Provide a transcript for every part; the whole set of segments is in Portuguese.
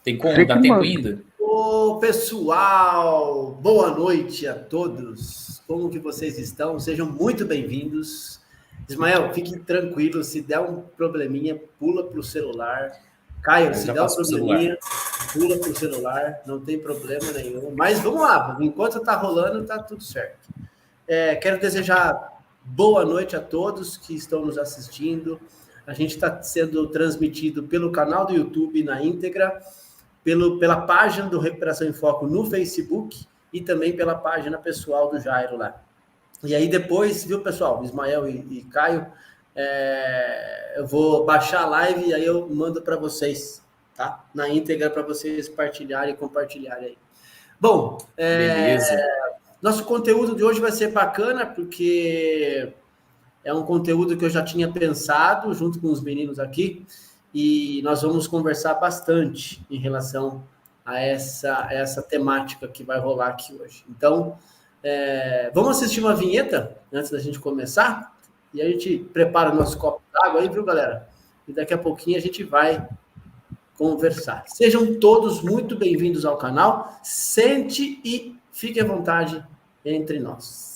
Tem como? Dá tempo ainda? Ô, pessoal, boa noite a todos. Como que vocês estão? Sejam muito bem-vindos. Ismael, fique tranquilo, se der um probleminha, pula para o celular. Caio, Eu se já der um passo pro celular. probleminha, pula para o celular, não tem problema nenhum. Mas vamos lá, enquanto está rolando, está tudo certo. Quero desejar boa noite a todos que estão nos assistindo. A gente está sendo transmitido pelo canal do YouTube na íntegra, pela página do Recuperação em Foco no Facebook e também pela página pessoal do Jairo lá. E aí depois, viu, pessoal, Ismael e Caio, eu vou baixar a live e aí eu mando para vocês, tá? Na íntegra para vocês partilharem e compartilharem aí. Bom, Beleza. Nosso conteúdo de hoje vai ser bacana porque é um conteúdo que eu já tinha pensado junto com os meninos aqui e nós vamos conversar bastante em relação a essa temática que vai rolar aqui hoje. Então, vamos assistir uma vinheta antes da gente começar e a gente prepara o nosso copo d'água aí, viu, galera? E daqui a pouquinho a gente vai conversar. Sejam todos muito bem-vindos ao canal. Sente e fique à vontade entre nós.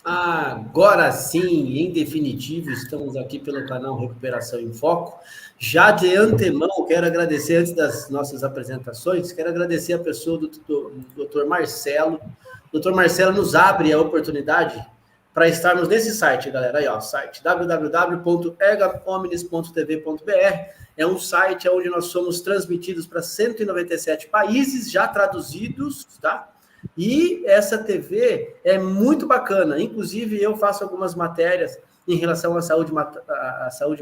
Agora sim, em definitivo, estamos aqui pelo canal Recuperação em Foco. Já de antemão, quero agradecer, antes das nossas apresentações, quero agradecer a pessoa do Dr. Marcelo. O Dr. Marcelo nos abre a oportunidade para estarmos nesse site, galera. Aí, ó, site www.ergaomnes.tv.br. É um site onde nós somos transmitidos para 197 países, já traduzidos, tá? E essa TV é muito bacana. Inclusive, eu faço algumas matérias em relação à saúde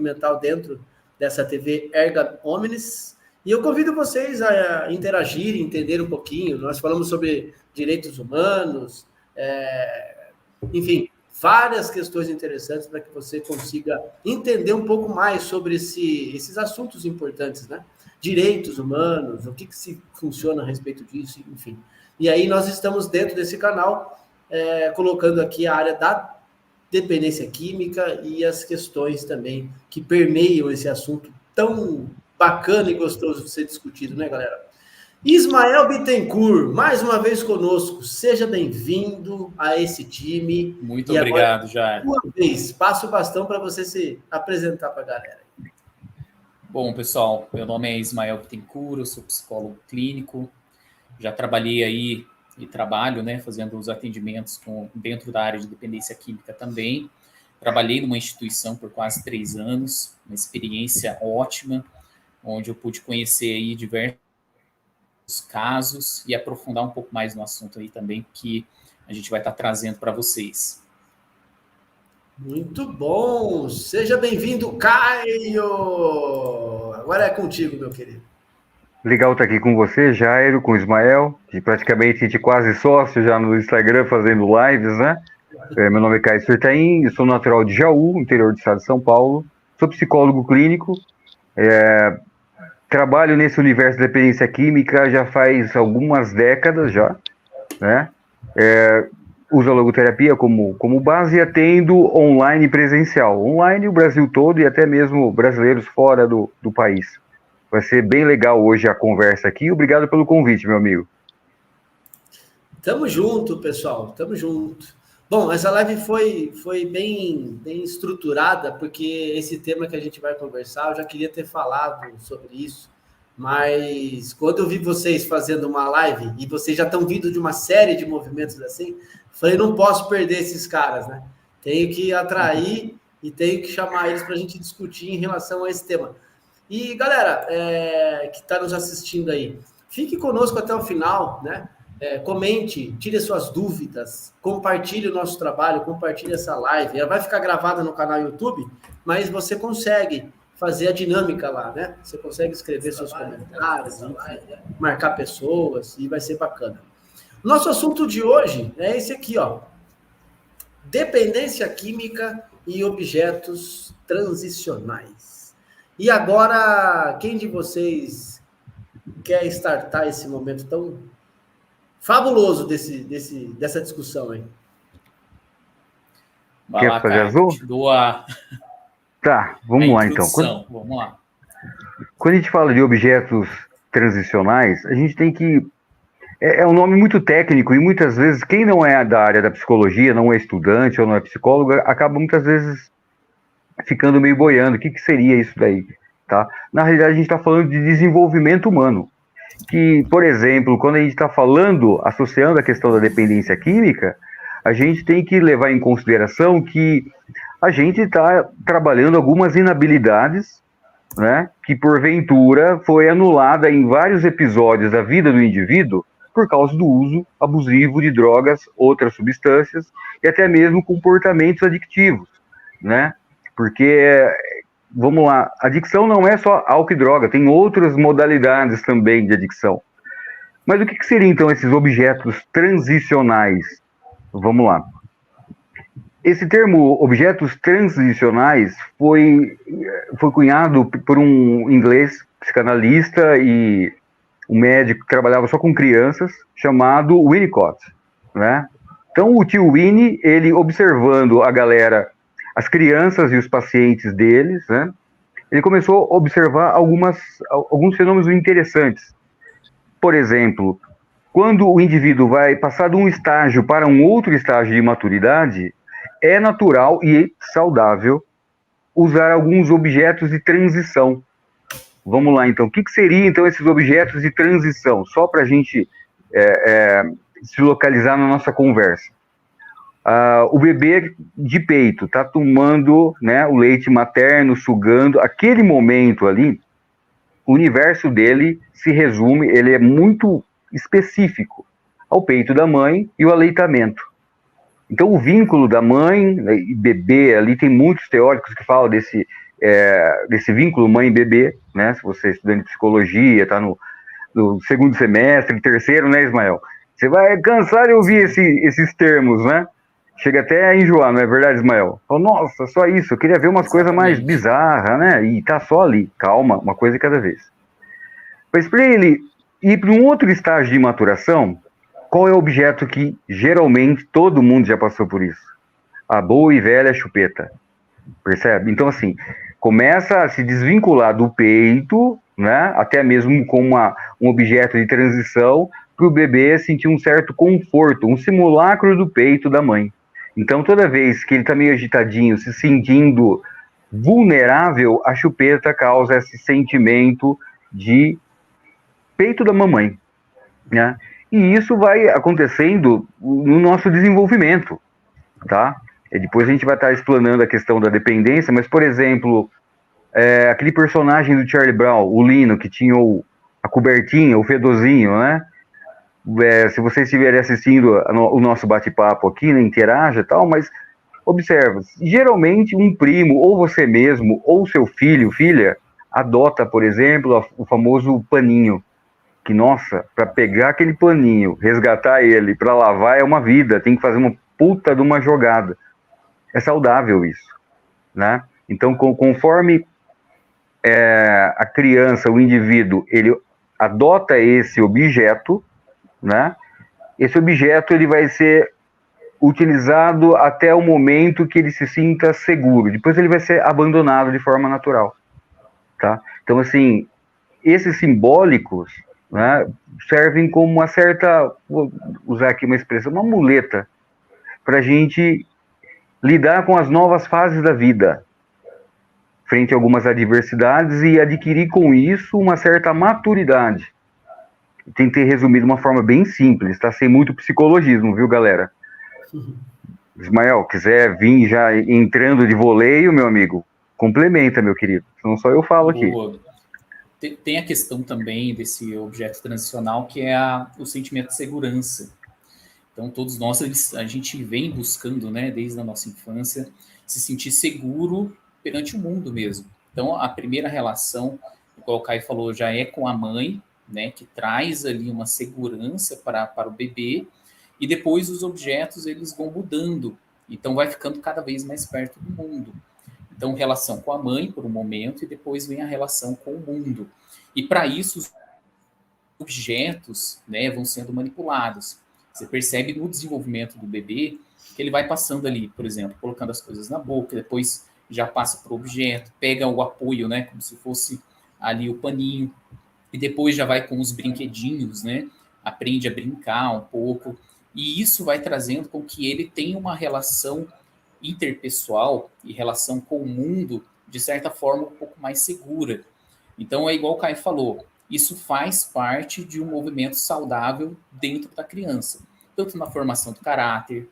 mental dentro dessa TV Erga Omnes. E eu convido vocês a interagir, entender um pouquinho. Nós falamos sobre direitos humanos, enfim, várias questões interessantes para que você consiga entender um pouco mais sobre esses assuntos importantes, né? Direitos humanos, o que se funciona a respeito disso, enfim. E aí nós estamos dentro desse canal, colocando aqui a área da dependência química e as questões também que permeiam esse assunto tão bacana e gostoso de ser discutido, né, galera? Ismael Bittencourt, mais uma vez conosco. Seja bem-vindo a esse time. Muito obrigado, Jair. Uma vez, passo o bastão para você se apresentar para a galera. Bom, pessoal, meu nome é Ismael Bittencourt, eu sou psicólogo clínico. Já trabalhei aí e trabalho, né, fazendo os atendimentos dentro da área de dependência química também. Trabalhei numa instituição por quase 3 anos, uma experiência ótima, onde eu pude conhecer aí diversos casos e aprofundar um pouco mais no assunto aí também, que a gente vai estar trazendo para vocês. Muito bom! Seja bem-vindo, Caio! Agora é contigo, meu querido. Legal estar aqui com você, Jairo, com o Ismael, que praticamente de quase sócio já no Instagram fazendo lives, né? Meu nome é Caio Sertain, eu sou natural de Jaú, interior do estado de São Paulo, sou psicólogo clínico, trabalho nesse universo da dependência química já faz algumas décadas já, né? Uso a logoterapia como base e atendo online e presencial. Online o Brasil todo e até mesmo brasileiros fora do país. Vai ser bem legal hoje a conversa aqui. Obrigado pelo convite, meu amigo. Tamo junto, pessoal. Tamo junto. Bom, essa live foi bem estruturada, porque esse tema que a gente vai conversar, eu já queria ter falado sobre isso Mas quando eu vi vocês fazendo uma live e vocês já estão vindo de uma série de movimentos assim, falei, não posso perder esses caras, né? Tenho que atrair e tenho que chamar eles para a gente discutir em relação a esse tema. E, galera, que está nos assistindo aí, fique conosco até o final, né? Comente, tire suas dúvidas, compartilhe o nosso trabalho, compartilhe essa live. Ela vai ficar gravada no canal YouTube, mas você consegue fazer a dinâmica lá, né? Você consegue escrever seus comentários, marcar pessoas, e vai ser bacana. Nosso assunto de hoje é esse aqui, ó. Dependência química e objetos transicionais. E agora, quem de vocês quer startar esse momento tão fabuloso dessa discussão aí? Vai lá, fazer cara, azul? Tá, vamos lá então. Vamos lá. Quando a gente fala de objetos transicionais, a gente tem que... É um nome muito técnico e muitas vezes quem não é da área da psicologia, não é estudante ou não é psicólogo, acaba muitas vezes ficando meio boiando. O que seria isso daí? Tá? Na realidade, a gente está falando de desenvolvimento humano. Que, por exemplo, quando a gente está falando, associando a questão da dependência química, a gente tem que levar em consideração que a gente está trabalhando algumas inabilidades, né, que porventura foi anulada em vários episódios da vida do indivíduo por causa do uso abusivo de drogas, outras substâncias e até mesmo comportamentos adictivos, né? Porque, vamos lá, adicção não é só álcool e droga, tem outras modalidades também de adicção. Mas o que seriam então esses objetos transicionais? Vamos lá. Esse termo objetos transicionais foi cunhado por um inglês psicanalista e um médico que trabalhava só com crianças, chamado Winnicott, né? Então o tio Winnie, ele observando a galera, as crianças e os pacientes deles, né? Ele começou a observar alguns fenômenos interessantes. Por exemplo, quando o indivíduo vai passar de um estágio para um outro estágio de maturidade, é natural e saudável usar alguns objetos de transição. Vamos lá, então. O que seriam, então, esses objetos de transição? Só para a gente se localizar na nossa conversa. O bebê de peito está tomando, né, o leite materno, sugando. Aquele momento ali, o universo dele se resume, ele é muito específico ao peito da mãe e o aleitamento. Então, o vínculo da mãe e bebê, ali tem muitos teóricos que falam desse vínculo mãe e bebê, né? Se você é estudante de psicologia, está no segundo semestre, terceiro, né, Ismael? Você vai cansar de ouvir esses termos, né? Chega até a enjoar, não é verdade, Ismael? Fala, nossa, só isso, eu queria ver umas coisas mais bizarras, né? E tá só ali, calma, uma coisa de cada vez. Mas para ele ir para um outro estágio de maturação, qual é o objeto que geralmente todo mundo já passou por isso? A boa e velha chupeta. Percebe? Então, assim, começa a se desvincular do peito, né? Até mesmo com um objeto de transição, para o bebê sentir um certo conforto, um simulacro do peito da mãe. Então, toda vez que ele está meio agitadinho, se sentindo vulnerável, a chupeta causa esse sentimento de peito da mamãe, né? E isso vai acontecendo no nosso desenvolvimento, tá? E depois a gente vai estar explanando a questão da dependência, mas, por exemplo, aquele personagem do Charlie Brown, o Lino, que tinha a cobertinha, o fedozinho, né? Se vocês estiverem assistindo o nosso bate-papo aqui, né, interaja e tal, mas observa, geralmente um primo, ou você mesmo, ou seu filho, filha, adota, por exemplo, o famoso paninho, que, nossa, para pegar aquele paninho, resgatar ele, para lavar é uma vida, tem que fazer uma puta de uma jogada. É saudável isso, né? Então, conforme a criança, o indivíduo, ele adota esse objeto, né? Esse objeto ele vai ser utilizado até o momento que ele se sinta seguro. Depois ele vai ser abandonado de forma natural, tá? Então, assim, esses simbólicos, né, servem como uma certa, vou usar aqui uma expressão, uma muleta, para a gente lidar com as novas fases da vida. frente a algumas adversidades e adquirir com isso uma certa maturidade. Tentei resumir de uma forma bem simples, tá? Sem muito psicologismo, viu, galera? Ismael, quiser vir já entrando de voleio, meu amigo, complementa, meu querido. Senão só eu falo aqui. Boa. Tem a questão também desse objeto transicional, que é o sentimento de segurança. Então, todos nós, a gente vem buscando, né, desde a nossa infância, se sentir seguro perante o mundo mesmo. Então, a primeira relação, como o Caio falou, já é com a mãe, né, que traz ali uma segurança para o bebê, e depois os objetos, eles vão mudando. Então, vai ficando cada vez mais perto do mundo. Então, relação com a mãe, por um momento, e depois vem a relação com o mundo. E, para isso, os objetos, né, vão sendo manipulados. Você percebe no desenvolvimento do bebê que ele vai passando ali, por exemplo, colocando as coisas na boca, depois já passa para o objeto, pega o apoio, né, como se fosse ali o paninho, e depois já vai com os brinquedinhos, né, aprende a brincar um pouco, e isso vai trazendo com que ele tenha uma relação interpessoal e relação com o mundo, de certa forma, um pouco mais segura. Então, é igual o Caio falou, isso faz parte de um movimento saudável dentro da criança, tanto na formação do caráter,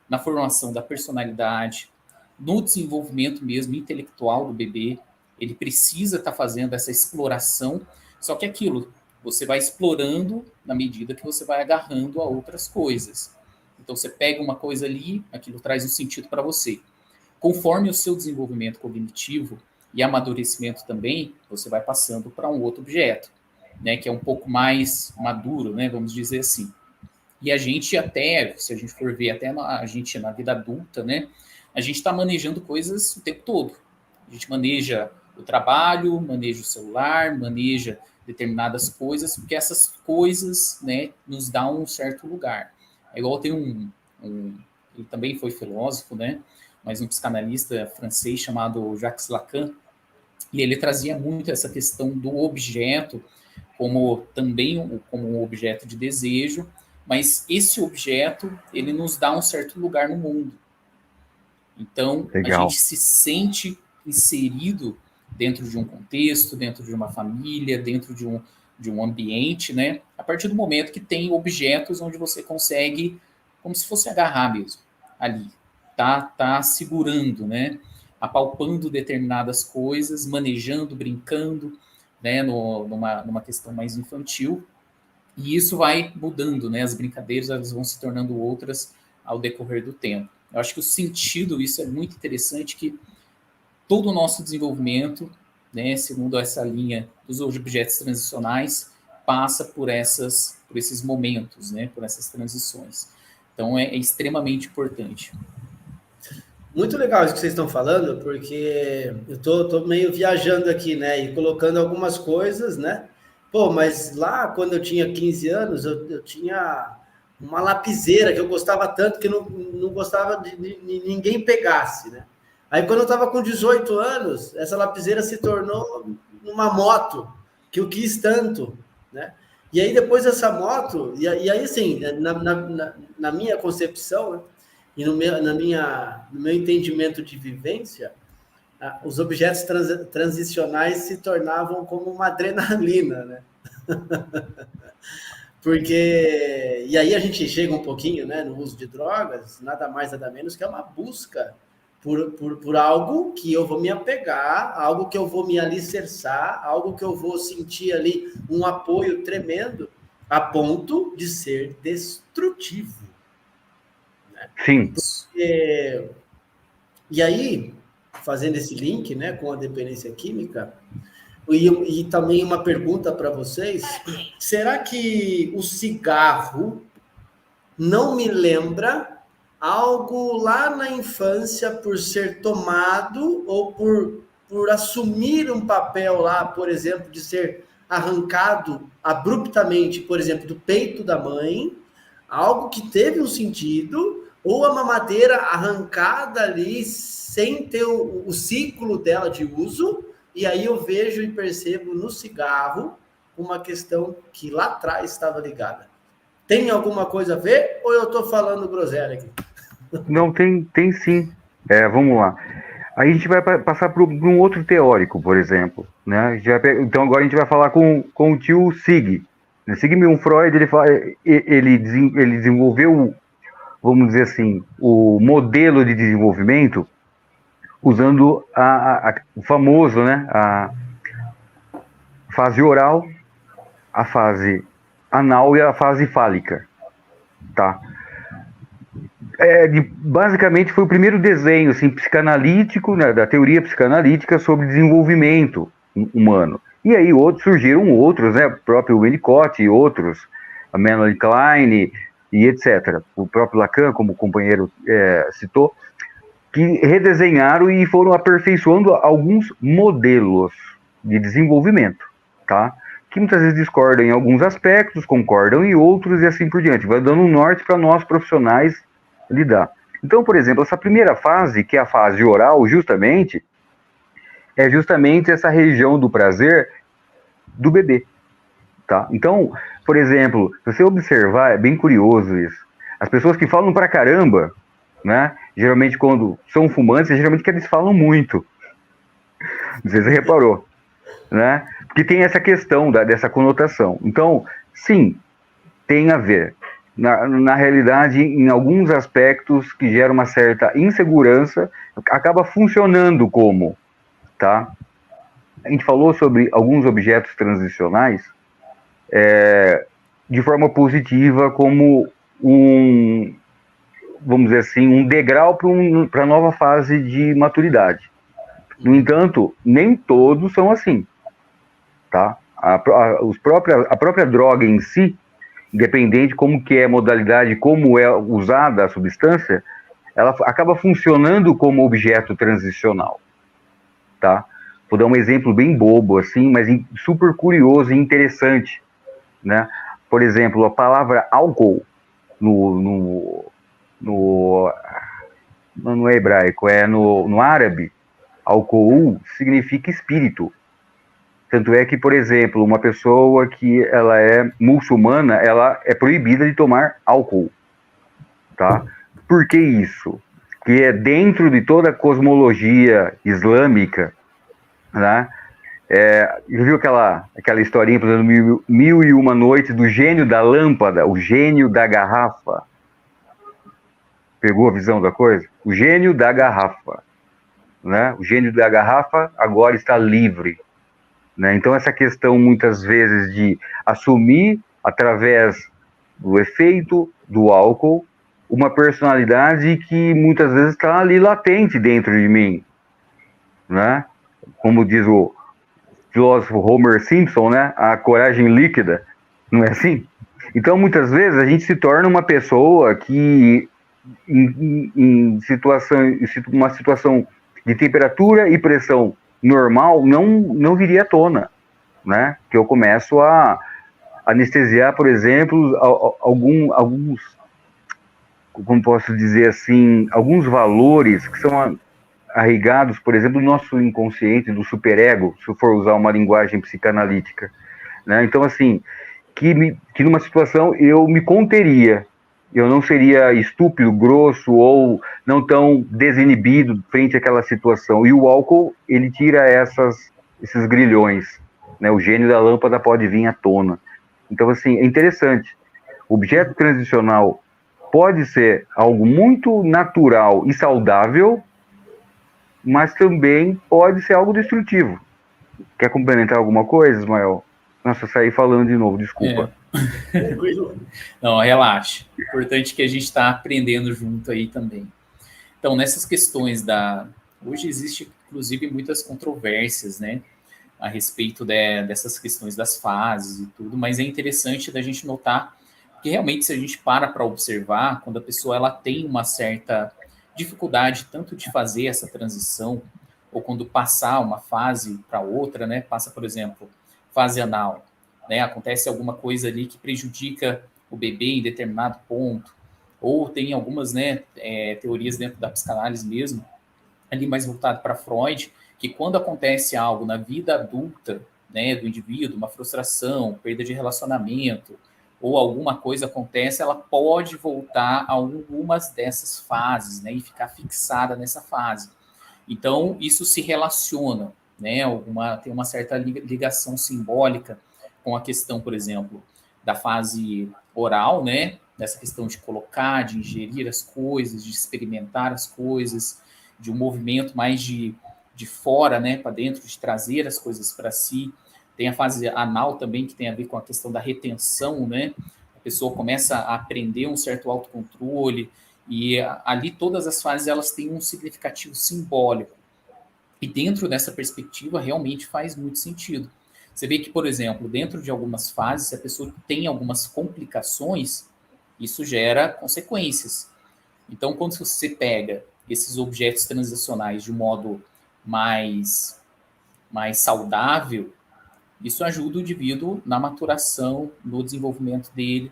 na formação da personalidade, no desenvolvimento mesmo intelectual do bebê. Ele precisa estar fazendo essa exploração, só que aquilo, você vai explorando na medida que você vai agarrando a outras coisas. Então, você pega uma coisa ali, aquilo traz um sentido para você. Conforme o seu desenvolvimento cognitivo e amadurecimento também, você vai passando para um outro objeto, né, que é um pouco mais maduro, né, vamos dizer assim. E a gente até, se a gente for ver até a gente na vida adulta, né, a gente está manejando coisas o tempo todo. A gente maneja o trabalho, maneja o celular, maneja determinadas coisas, porque essas coisas, né, nos dão um certo lugar. É igual tem ele também foi filósofo, né, mas um psicanalista francês chamado Jacques Lacan, e ele trazia muito essa questão do objeto como também como um objeto de desejo, mas esse objeto, ele nos dá um certo lugar no mundo. Então, Legal. A gente se sente inserido dentro de um contexto, dentro de uma família, dentro de um ambiente, né? A partir do momento que tem objetos onde você consegue, como se fosse agarrar mesmo, ali. Tá segurando, né? Apalpando determinadas coisas, manejando, brincando, né? Numa questão mais infantil. E isso vai mudando, né? As brincadeiras, elas vão se tornando outras ao decorrer do tempo. Eu acho que o sentido, isso é muito interessante, que todo o nosso desenvolvimento, né, segundo essa linha dos objetos transicionais, passa por esses momentos, né, por essas transições. Então, é extremamente importante. Muito legal isso que vocês estão falando, porque eu tô meio viajando aqui, né, e colocando algumas coisas, né. Pô, mas lá, quando eu tinha 15 anos, eu tinha uma lapiseira que eu gostava tanto que não gostava de ninguém pegasse, né. Aí, quando eu estava com 18 anos, essa lapiseira se tornou uma moto, que eu quis tanto, né? E aí, depois dessa moto, e aí assim, na minha concepção, né, e no meu entendimento de vivência, os objetos transicionais se tornavam como uma adrenalina, né? Porque, e aí a gente chega um pouquinho, né, no uso de drogas, nada mais, nada menos que é uma busca por algo que eu vou me apegar, algo que eu vou me alicerçar, algo que eu vou sentir ali um apoio tremendo, a ponto de ser destrutivo. Né? Sim. E aí, fazendo esse link, né, com a dependência química, e também uma pergunta para vocês, será que o cigarro não me lembra algo lá na infância por ser tomado ou por assumir um papel lá, por exemplo, de ser arrancado abruptamente, por exemplo, do peito da mãe, algo que teve um sentido, ou a mamadeira arrancada ali sem ter o ciclo dela de uso, e aí eu vejo e percebo no cigarro uma questão que lá atrás estava ligada. Tem alguma coisa a ver, ou eu estou falando groselha aqui? Não, tem sim. Vamos lá. Aí a gente vai passar para um outro teórico, por exemplo, né? Então agora a gente vai falar com o tio Sig. Sigmund Freud, ele desenvolveu, vamos dizer assim, o modelo de desenvolvimento usando o famoso, né? A fase oral, a fase anal e a fase fálica, tá? Basicamente foi o primeiro desenho assim, psicanalítico, né, da teoria psicanalítica sobre desenvolvimento humano. E aí surgiram outros, né, o próprio Winnicott e outros, a Melanie Klein e etc. O próprio Lacan, como o companheiro citou, que redesenharam e foram aperfeiçoando alguns modelos de desenvolvimento, tá? Que muitas vezes discordam em alguns aspectos, concordam em outros e assim por diante. Vai dando um norte para nós profissionais lidar. Então, por exemplo, essa primeira fase, que é a fase oral, justamente essa região do prazer do bebê, tá? Então, por exemplo, se você observar, é bem curioso isso. As pessoas que falam pra caramba, né? Geralmente quando são fumantes, geralmente que eles falam muito. Não sei se você reparou, né? Porque tem essa questão dessa conotação. Então, sim, tem a ver. Na realidade, em alguns aspectos que geram uma certa insegurança, acaba funcionando como, tá? A gente falou sobre alguns objetos transicionais de forma positiva como vamos dizer assim, um degrau para a nova fase de maturidade. No entanto, nem todos são assim, tá? A própria droga em si, independente como que é a modalidade, como é usada a substância, ela acaba funcionando como objeto transicional, tá? Vou dar um exemplo bem bobo, assim, mas super curioso e interessante, né? Por exemplo, a palavra álcool no hebraico, no árabe, álcool significa espírito. Tanto é que, por exemplo, uma pessoa que ela é muçulmana, ela é proibida de tomar álcool, tá? Por que isso? Que é dentro de toda a cosmologia islâmica, né? Viu aquela historinha, por exemplo, Mil e Uma Noites, do gênio da lâmpada, o gênio da garrafa? Pegou a visão da coisa? O gênio da garrafa, né? O gênio da garrafa agora está livre. Né? Então, essa questão, muitas vezes, de assumir, através do efeito do álcool, uma personalidade que, muitas vezes, está ali latente dentro de mim. Né? Como diz o filósofo Homer Simpson, né? A coragem líquida, não é assim? Então, muitas vezes, a gente se torna uma pessoa que, em uma situação de temperatura e pressão normal, não viria à tona, né? Que eu começo a anestesiar, por exemplo, alguns, como posso dizer assim, alguns valores que são arraigados, por exemplo, do nosso inconsciente, do superego, se eu for usar uma linguagem psicanalítica, né? Então, assim, que numa situação eu me conteria, eu não seria estúpido, grosso ou não tão desinibido frente àquela situação. E o álcool, ele tira esses grilhões, né? O gênio da lâmpada pode vir à tona. Então, assim, é interessante. O objeto transicional pode ser algo muito natural e saudável, mas também pode ser algo destrutivo. Quer complementar alguma coisa, Ismael? Nossa, eu saí falando de novo, desculpa. Não, relaxa. Importante que a gente está aprendendo junto aí também. Então, nessas questões hoje existe, inclusive, muitas controvérsias, né? A respeito dessas questões das fases e tudo, mas é interessante da gente notar que realmente, se a gente para observar, quando a pessoa ela tem uma certa dificuldade tanto de fazer essa transição, ou quando passar uma fase para outra, né? Passa, por exemplo, fase anal, né? Acontece alguma coisa ali que prejudica o bebê em determinado ponto, ou tem algumas, né, teorias dentro da psicanálise mesmo, ali mais voltado para Freud, que quando acontece algo na vida adulta, né, do indivíduo, uma frustração, perda de relacionamento, ou alguma coisa acontece, ela pode voltar a algumas dessas fases, né, e ficar fixada nessa fase. Então, isso se relaciona, né? Tem uma certa ligação simbólica com a questão, por exemplo, da fase oral, né? Dessa questão de colocar, de ingerir as coisas, de experimentar as coisas, de um movimento mais de fora, né, para dentro, de trazer as coisas para si. Tem a fase anal também, que tem a ver com a questão da retenção, né? A pessoa começa a aprender um certo autocontrole, e ali todas as fases elas têm um significativo simbólico. E dentro dessa perspectiva, realmente faz muito sentido. Você vê que, por exemplo, dentro de algumas fases, se a pessoa tem algumas complicações, isso gera consequências. Então, quando você pega esses objetos transicionais de um modo mais saudável, isso ajuda o indivíduo na maturação, no desenvolvimento dele.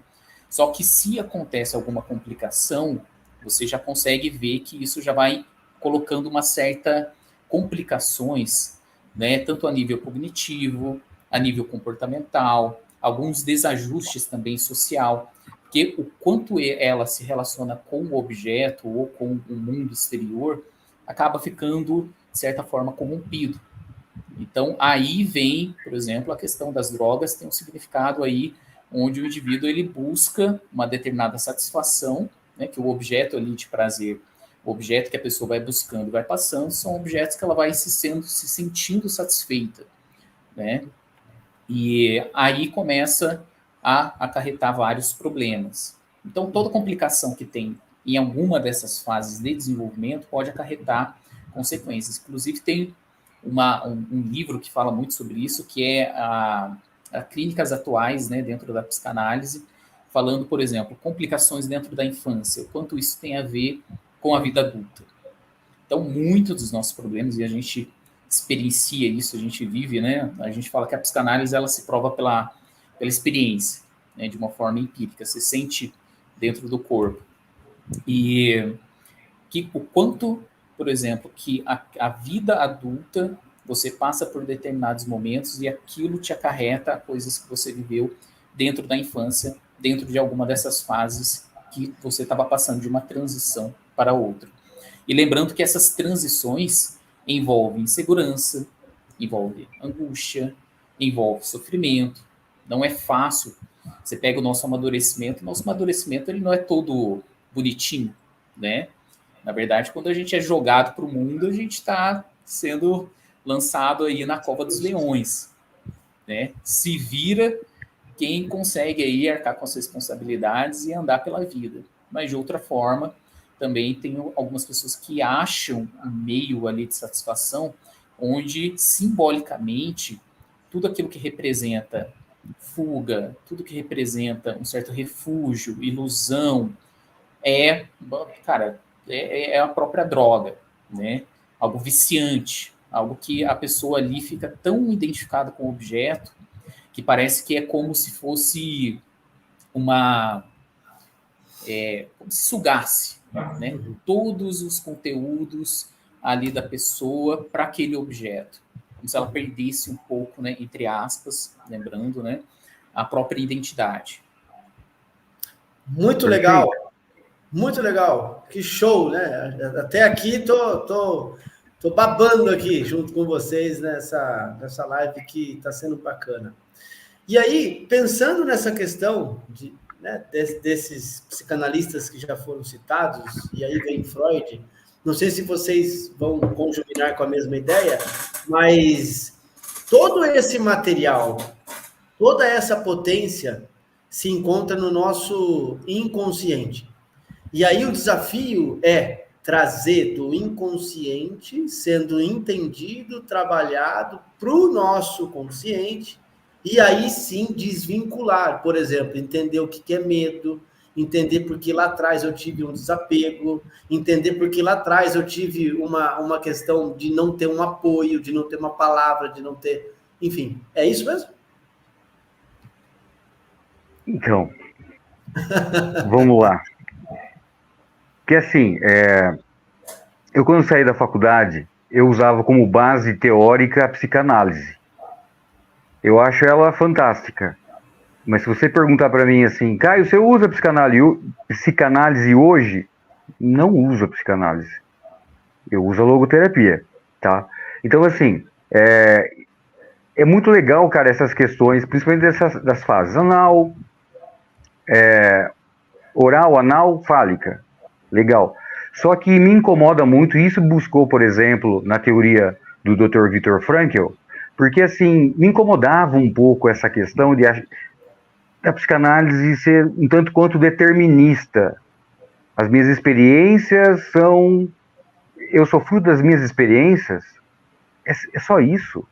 Só que se acontece alguma complicação, você já consegue ver que isso já vai colocando uma certa complicações, né, tanto a nível cognitivo, a nível comportamental, alguns desajustes também social, porque o quanto ela se relaciona com o objeto ou com o mundo exterior, acaba ficando, de certa forma, corrompido. Então, aí vem, por exemplo, a questão das drogas, tem um significado aí onde o indivíduo ele busca uma determinada satisfação, né, que o objeto ali de prazer, o objeto que a pessoa vai buscando e vai passando, são objetos que ela vai se sentindo satisfeita, né? E aí começa a acarretar vários problemas. Então, toda complicação que tem em alguma dessas fases de desenvolvimento pode acarretar consequências. Inclusive, tem um livro que fala muito sobre isso, que é a Clínicas Atuais, né, dentro da psicanálise, falando, por exemplo, complicações dentro da infância, o quanto isso tem a ver com a vida adulta. Então, muitos dos nossos problemas, e a gente experiencia isso, a gente vive, né? A gente fala que a psicanálise ela se prova pela experiência, né, de uma forma empírica, você sente dentro do corpo. E que o quanto, por exemplo, que a vida adulta, você passa por determinados momentos e aquilo te acarreta coisas que você viveu dentro da infância, dentro de alguma dessas fases que você estava passando de uma transição para outra. E lembrando que essas transições envolvem insegurança, envolve angústia, envolve sofrimento. Não é fácil. Você pega o nosso amadurecimento ele não é todo bonitinho, né? Na verdade, quando a gente é jogado para o mundo, a gente está sendo lançado aí na cova dos leões, né? Se vira quem consegue aí arcar com as responsabilidades e andar pela vida. Mas de outra forma, também tem algumas pessoas que acham um meio ali de satisfação onde, simbolicamente, tudo aquilo que representa fuga, tudo que representa um certo refúgio, ilusão, cara, é a própria droga, né? Algo viciante, algo que a pessoa ali fica tão identificada com o objeto que parece que é como se fosse como se sugasse, né, todos os conteúdos ali da pessoa para aquele objeto, como se ela perdesse um pouco, né, entre aspas, lembrando, né, a própria identidade. Muito legal, muito legal, que show, né? Até aqui tô babando aqui junto com vocês nessa live que está sendo bacana. E aí, pensando nessa questão desses psicanalistas que já foram citados, e aí vem Freud, não sei se vocês vão conjugar com a mesma ideia, mas todo esse material, toda essa potência se encontra no nosso inconsciente. E aí o desafio é trazer do inconsciente, sendo entendido, trabalhado para o nosso consciente, e aí sim desvincular, por exemplo, entender o que é medo, entender por que lá atrás eu tive um desapego, entender por que lá atrás eu tive uma questão de não ter um apoio, de não ter uma palavra, de não ter... Enfim, é isso mesmo? Então, vamos lá. Porque assim, eu quando saí da faculdade, eu usava como base teórica a psicanálise. Eu acho ela fantástica. Mas se você perguntar para mim assim, Caio, você usa psicanálise hoje? Não uso a psicanálise. Eu uso a logoterapia, tá? Então, assim, é muito legal, cara, essas questões, principalmente das fases anal, oral, anal, fálica. Legal. Só que me incomoda muito, e isso buscou, por exemplo, na teoria do Dr. Viktor Frankl, porque, assim, me incomodava um pouco essa questão da psicanálise ser um tanto quanto determinista. As minhas experiências são... Eu sou fruto das minhas experiências, é só isso,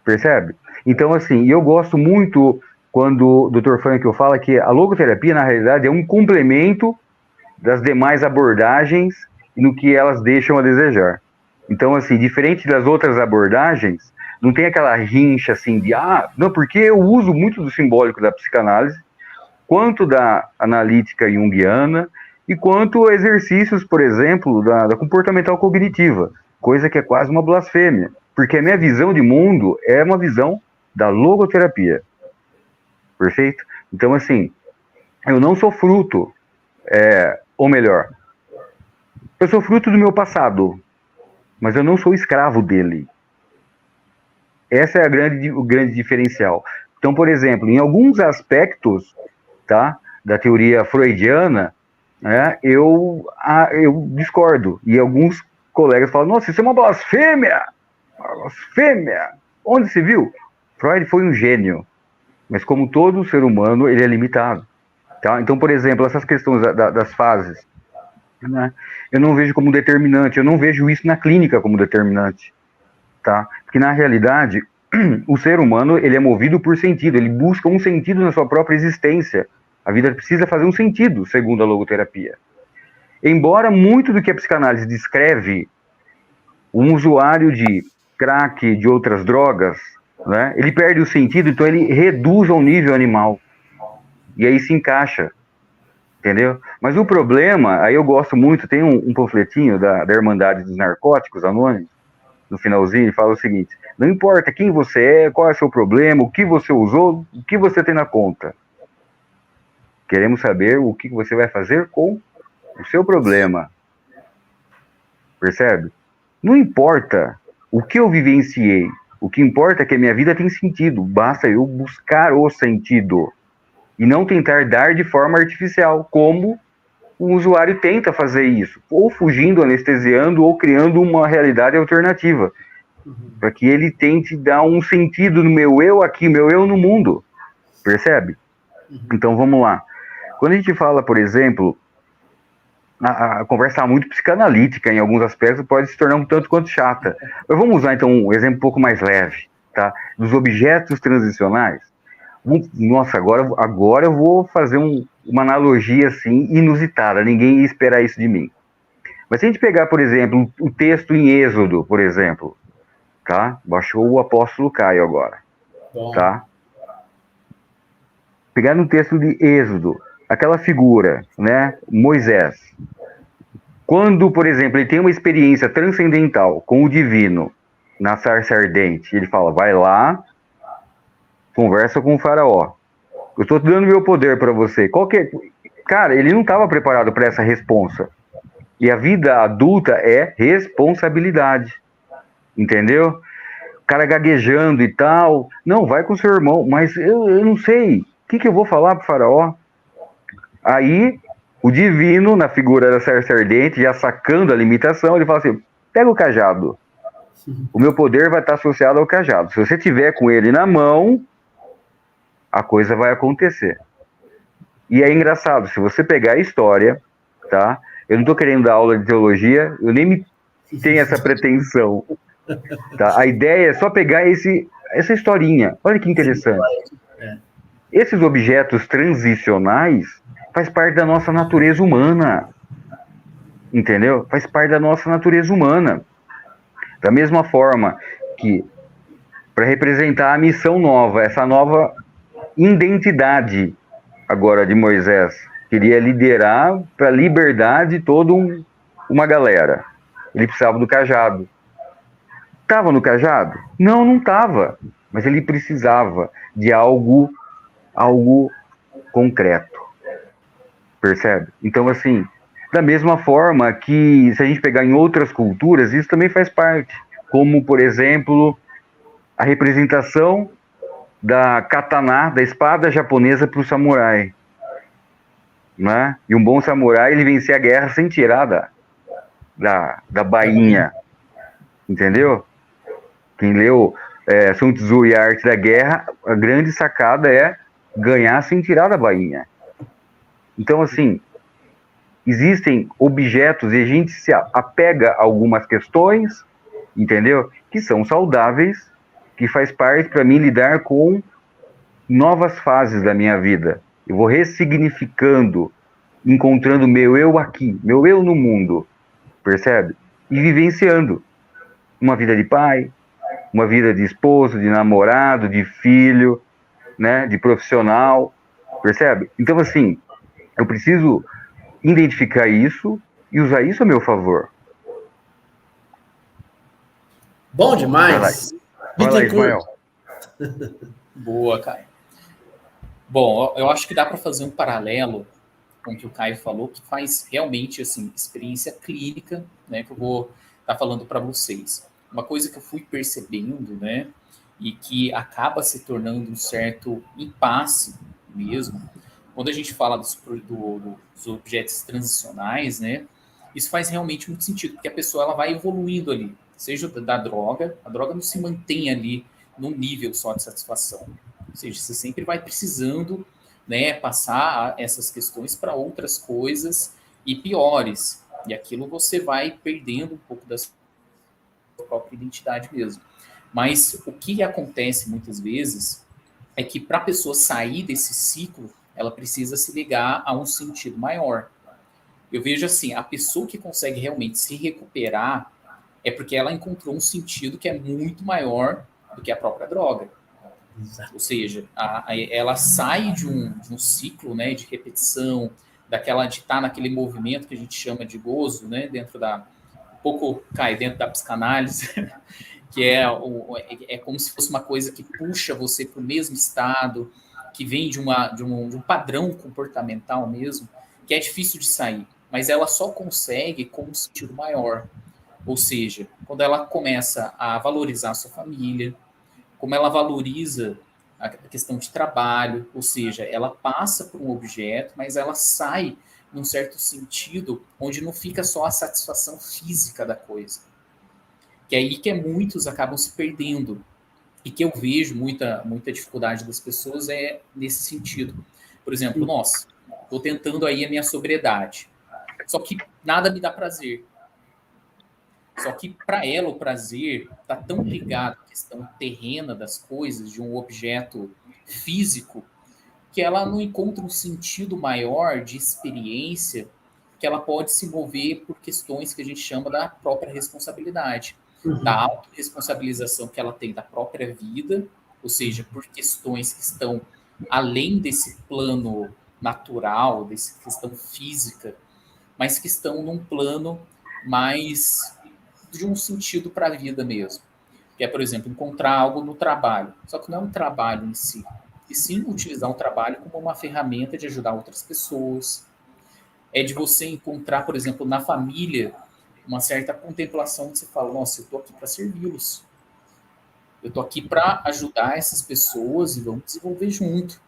percebe? Então, assim, eu gosto muito quando o Dr. Frankl fala que a logoterapia, na realidade, é um complemento das demais abordagens no que elas deixam a desejar. Então, assim, diferente das outras abordagens, não tem aquela rincha, assim, de, não, porque eu uso muito do simbólico da psicanálise, quanto da analítica junguiana, e quanto exercícios, por exemplo, da comportamental cognitiva, coisa que é quase uma blasfêmia, porque a minha visão de mundo é uma visão da logoterapia. Perfeito? Então, assim, eu não sou fruto, ou melhor, eu sou fruto do meu passado, mas eu não sou escravo dele. Essa é o grande diferencial. Então, por exemplo, em alguns aspectos, tá, da teoria freudiana, eu discordo. E alguns colegas falam, nossa, isso é uma blasfêmia! Blasfêmia! Onde se viu? Freud foi um gênio, mas como todo ser humano, ele é limitado. Tá? Então, por exemplo, essas questões das fases, né, eu não vejo como determinante, eu não vejo isso na clínica como determinante. Tá? Porque, na realidade, o ser humano ele é movido por sentido, ele busca um sentido na sua própria existência. A vida precisa fazer um sentido, segundo a logoterapia. Embora muito do que a psicanálise descreve, um usuário de crack, de outras drogas, né, ele perde o sentido, então ele reduz ao nível animal. E aí se encaixa, entendeu? Mas o problema, aí eu gosto muito, tem um panfletinho da Irmandade dos Narcóticos Anônimos, no finalzinho, ele fala o seguinte, não importa quem você é, qual é o seu problema, o que você usou, o que você tem na conta. Queremos saber o que você vai fazer com o seu problema. Percebe? Não importa o que eu vivenciei, o que importa é que a minha vida tem sentido, basta eu buscar o sentido e não tentar dar de forma artificial, como o usuário tenta fazer isso, ou fugindo, anestesiando, ou criando uma realidade alternativa, para que ele tente dar um sentido no meu eu aqui, meu eu no mundo, percebe? Então vamos lá. Quando a gente fala, por exemplo, a conversa está muito psicanalítica em alguns aspectos, pode se tornar um tanto quanto chata. Mas vamos usar então um exemplo um pouco mais leve, tá? Dos objetos transicionais. Nossa, agora eu vou fazer uma analogia assim inusitada, ninguém ia esperar isso de mim. Mas se a gente pegar, por exemplo, o texto em Êxodo, por exemplo, tá? Baixou o apóstolo Caio agora, tá? Pegar no texto de Êxodo, aquela figura, né, Moisés, quando, por exemplo, ele tem uma experiência transcendental com o divino na sarça ardente, ele fala, vai lá, conversa com o faraó. Eu estou dando meu poder para você. Cara, ele não estava preparado para essa responsa. E a vida adulta é responsabilidade. Entendeu? O cara gaguejando e tal. Não, vai com o seu irmão. Mas eu não sei. O que eu vou falar para o faraó? Aí, o divino, na figura da sarça ardente, já sacando a limitação, ele fala assim, pega o cajado. O meu poder vai estar associado ao cajado. Se você tiver com ele na mão, a coisa vai acontecer. E é engraçado, se você pegar a história, tá? Eu não estou querendo dar aula de teologia, eu nem tenho essa pretensão. Tá? A ideia é só pegar essa historinha. Olha que interessante. Esses objetos transicionais faz parte da nossa natureza humana. Entendeu? Faz parte da nossa natureza humana. Da mesma forma que, para representar a missão nova, essa nova identidade agora de Moisés, queria liderar para a liberdade toda uma galera. Ele precisava do cajado. Estava no cajado? Não estava. Mas ele precisava de algo concreto. Percebe? Então, assim, Da mesma forma que, se a gente pegar em outras culturas, isso também faz parte. Como, por exemplo, a representação da katana, da espada japonesa para o samurai. Né? E um bom samurai, ele vencia a guerra sem tirar da bainha. Entendeu? Quem leu Sun Tzu e a Arte da Guerra, a grande sacada é ganhar sem tirar da bainha. Então, assim, existem objetos e a gente se apega a algumas questões, entendeu? Que são saudáveis, que faz parte para mim lidar com novas fases da minha vida. Eu vou ressignificando, encontrando meu eu aqui, meu eu no mundo, percebe? E vivenciando uma vida de pai, uma vida de esposo, de namorado, de filho, né, de profissional, percebe? Então, assim, eu preciso identificar isso e usar isso a meu favor. Bom demais. Vai lá, Ismael. Boa, Caio. Bom, eu acho que dá para fazer um paralelo com o que o Caio falou, que faz realmente, assim, experiência clínica, né, que eu vou estar falando para vocês. Uma coisa que eu fui percebendo, né, e que acaba se tornando um certo impasse mesmo, quando a gente fala dos objetos transicionais, né, isso faz realmente muito sentido, porque a pessoa ela vai evoluindo ali, seja da droga, a droga não se mantém ali num nível só de satisfação, ou seja, você sempre vai precisando, né, passar essas questões para outras coisas e piores, e aquilo você vai perdendo um pouco da sua própria identidade mesmo. Mas o que acontece muitas vezes é que para a pessoa sair desse ciclo, ela precisa se ligar a um sentido maior. Eu vejo assim, a pessoa que consegue realmente se recuperar é porque ela encontrou um sentido que é muito maior do que a própria droga. Exato. Ou seja, ela sai de um ciclo, né, de repetição, daquela de estar naquele movimento que a gente chama de gozo, né, dentro da um pouco cai dentro da psicanálise, que é como se fosse uma coisa que puxa você para o mesmo estado, que vem de um padrão comportamental mesmo, que é difícil de sair, mas ela só consegue com um sentido maior. Ou seja, quando ela começa a valorizar a sua família, como ela valoriza a questão de trabalho, ou seja, ela passa por um objeto, mas ela sai num certo sentido, onde não fica só a satisfação física da coisa. Que é aí que muitos acabam se perdendo. E que eu vejo muita dificuldade das pessoas é nesse sentido. Por exemplo, nossa, estou tentando aí a minha sobriedade. Só que nada me dá prazer. Só que para ela o prazer está tão ligado à questão terrena das coisas, de um objeto físico, que ela não encontra um sentido maior de experiência que ela pode se mover por questões que a gente chama da própria responsabilidade, da autorresponsabilização que ela tem da própria vida, ou seja, por questões que estão além desse plano natural, dessa questão física, mas que estão num plano mais de um sentido para a vida mesmo. Que é, por exemplo, encontrar algo no trabalho. Só que não é um trabalho em si, e sim utilizar o trabalho como uma ferramenta de ajudar outras pessoas. É de você encontrar, por exemplo, na família, uma certa contemplação que você fala, nossa, eu estou aqui para servi-los. Eu estou aqui para ajudar essas pessoas e vamos desenvolver junto.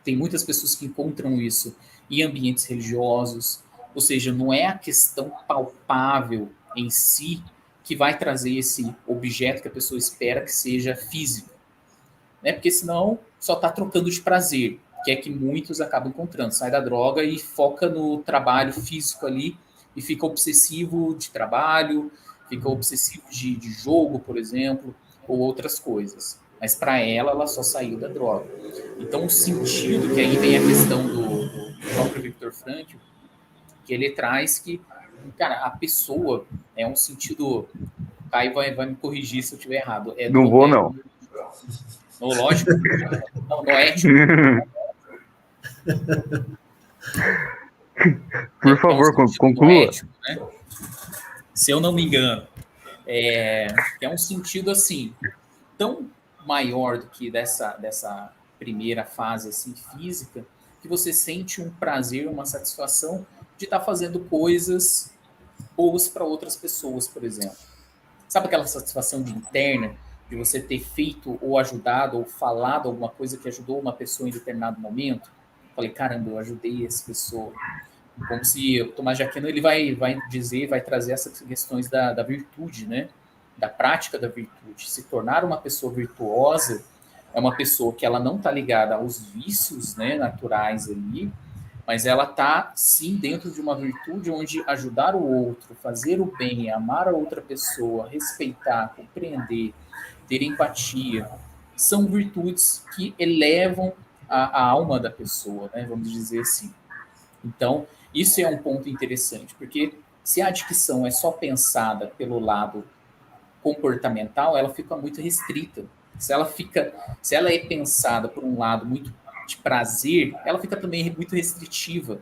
Tem muitas pessoas que encontram isso em ambientes religiosos, ou seja, não é a questão palpável em si que vai trazer esse objeto que a pessoa espera que seja físico, né? Porque senão só está trocando de prazer, que é que muitos acabam encontrando. Sai da droga e foca no trabalho físico ali e fica obsessivo de trabalho, fica obsessivo de jogo, por exemplo, ou outras coisas. Mas para ela só saiu da droga. Então o sentido, que aí vem a questão do próprio Viktor Frankl, que ele traz que, cara, a pessoa é um sentido... O Caio vai me corrigir se eu estiver errado. Não vou, não. No lógico? Não, no ético. Por favor, conclua. Ético, né? Se eu não me engano. Que é um sentido, assim, tão maior do que dessa primeira fase, assim, física, que você sente um prazer, uma satisfação de estar fazendo coisas boas para outras pessoas, por exemplo. Sabe aquela satisfação interna de você ter feito ou ajudado ou falado alguma coisa que ajudou uma pessoa em determinado momento? Falei, caramba, eu ajudei essa pessoa. Como se o Tomás de Aquino ele vai dizer, vai trazer essas questões da virtude, né? Da prática da virtude. Se tornar uma pessoa virtuosa é uma pessoa que ela não está ligada aos vícios, né, naturais ali, mas ela está, sim, dentro de uma virtude onde ajudar o outro, fazer o bem, amar a outra pessoa, respeitar, compreender, ter empatia, são virtudes que elevam a alma da pessoa, né, vamos dizer assim. Então, isso é um ponto interessante, porque se a adicção é só pensada pelo lado comportamental, ela fica muito restrita. Se ela é pensada por um lado muito de prazer, ela fica também muito restritiva,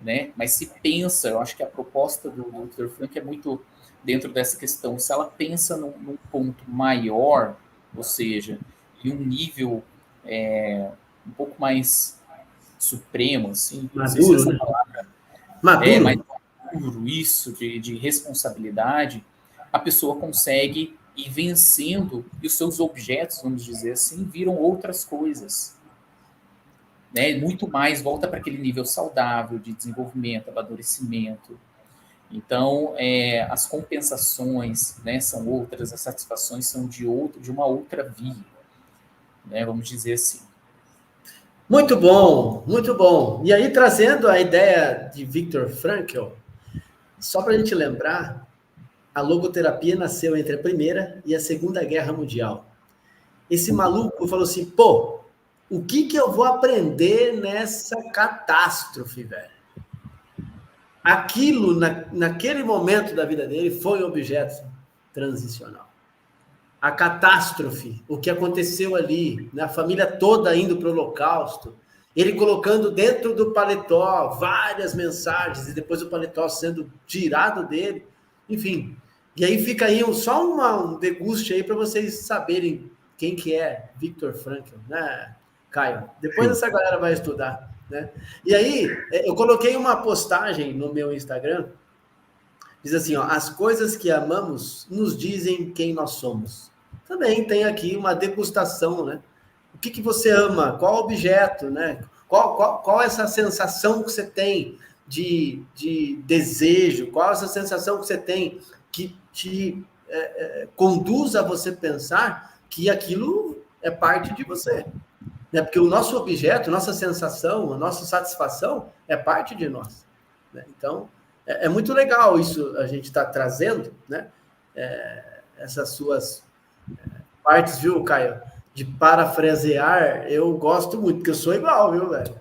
né? Mas se pensa, eu acho que a proposta do Dr. Frank é muito dentro dessa questão. Se ela pensa num ponto maior, ou seja, em um nível um pouco mais supremo, assim, não sei se essa palavra é mais maduro, isso, de responsabilidade, a pessoa consegue ir vencendo e os seus objetos, vamos dizer assim, viram outras coisas. Né? Muito mais volta para aquele nível saudável de desenvolvimento, amadurecimento. Então, as compensações, né, são outras, as satisfações são de uma outra via, né, vamos dizer assim. Muito bom, muito bom. E aí, trazendo a ideia de Viktor Frankl, só para a gente lembrar, a logoterapia nasceu entre a Primeira e a Segunda Guerra Mundial. Esse maluco falou assim, pô, o que eu vou aprender nessa catástrofe, velho? Aquilo, naquele momento da vida dele, foi um objeto transicional. A catástrofe, o que aconteceu ali, né? A família toda indo para o Holocausto, ele colocando dentro do paletó várias mensagens e depois o paletó sendo tirado dele, enfim. E aí fica aí só um deguste aí para vocês saberem quem que é Viktor Frankl, né, Caio? Depois essa galera vai estudar, né? E aí eu coloquei uma postagem no meu Instagram, diz assim, ó, as coisas que amamos nos dizem quem nós somos. Também tem aqui uma degustação, né? O que você ama? Qual objeto, né? Qual essa sensação que você tem de desejo? Qual essa sensação que você tem que te conduz a você pensar que aquilo é parte de você? Né? Porque o nosso objeto, nossa sensação, a nossa satisfação é parte de nós. Né? Então, é muito legal isso a gente está trazendo, né? Essas suas partes, viu, Caio? De parafrasear, eu gosto muito, porque eu sou igual, viu, velho?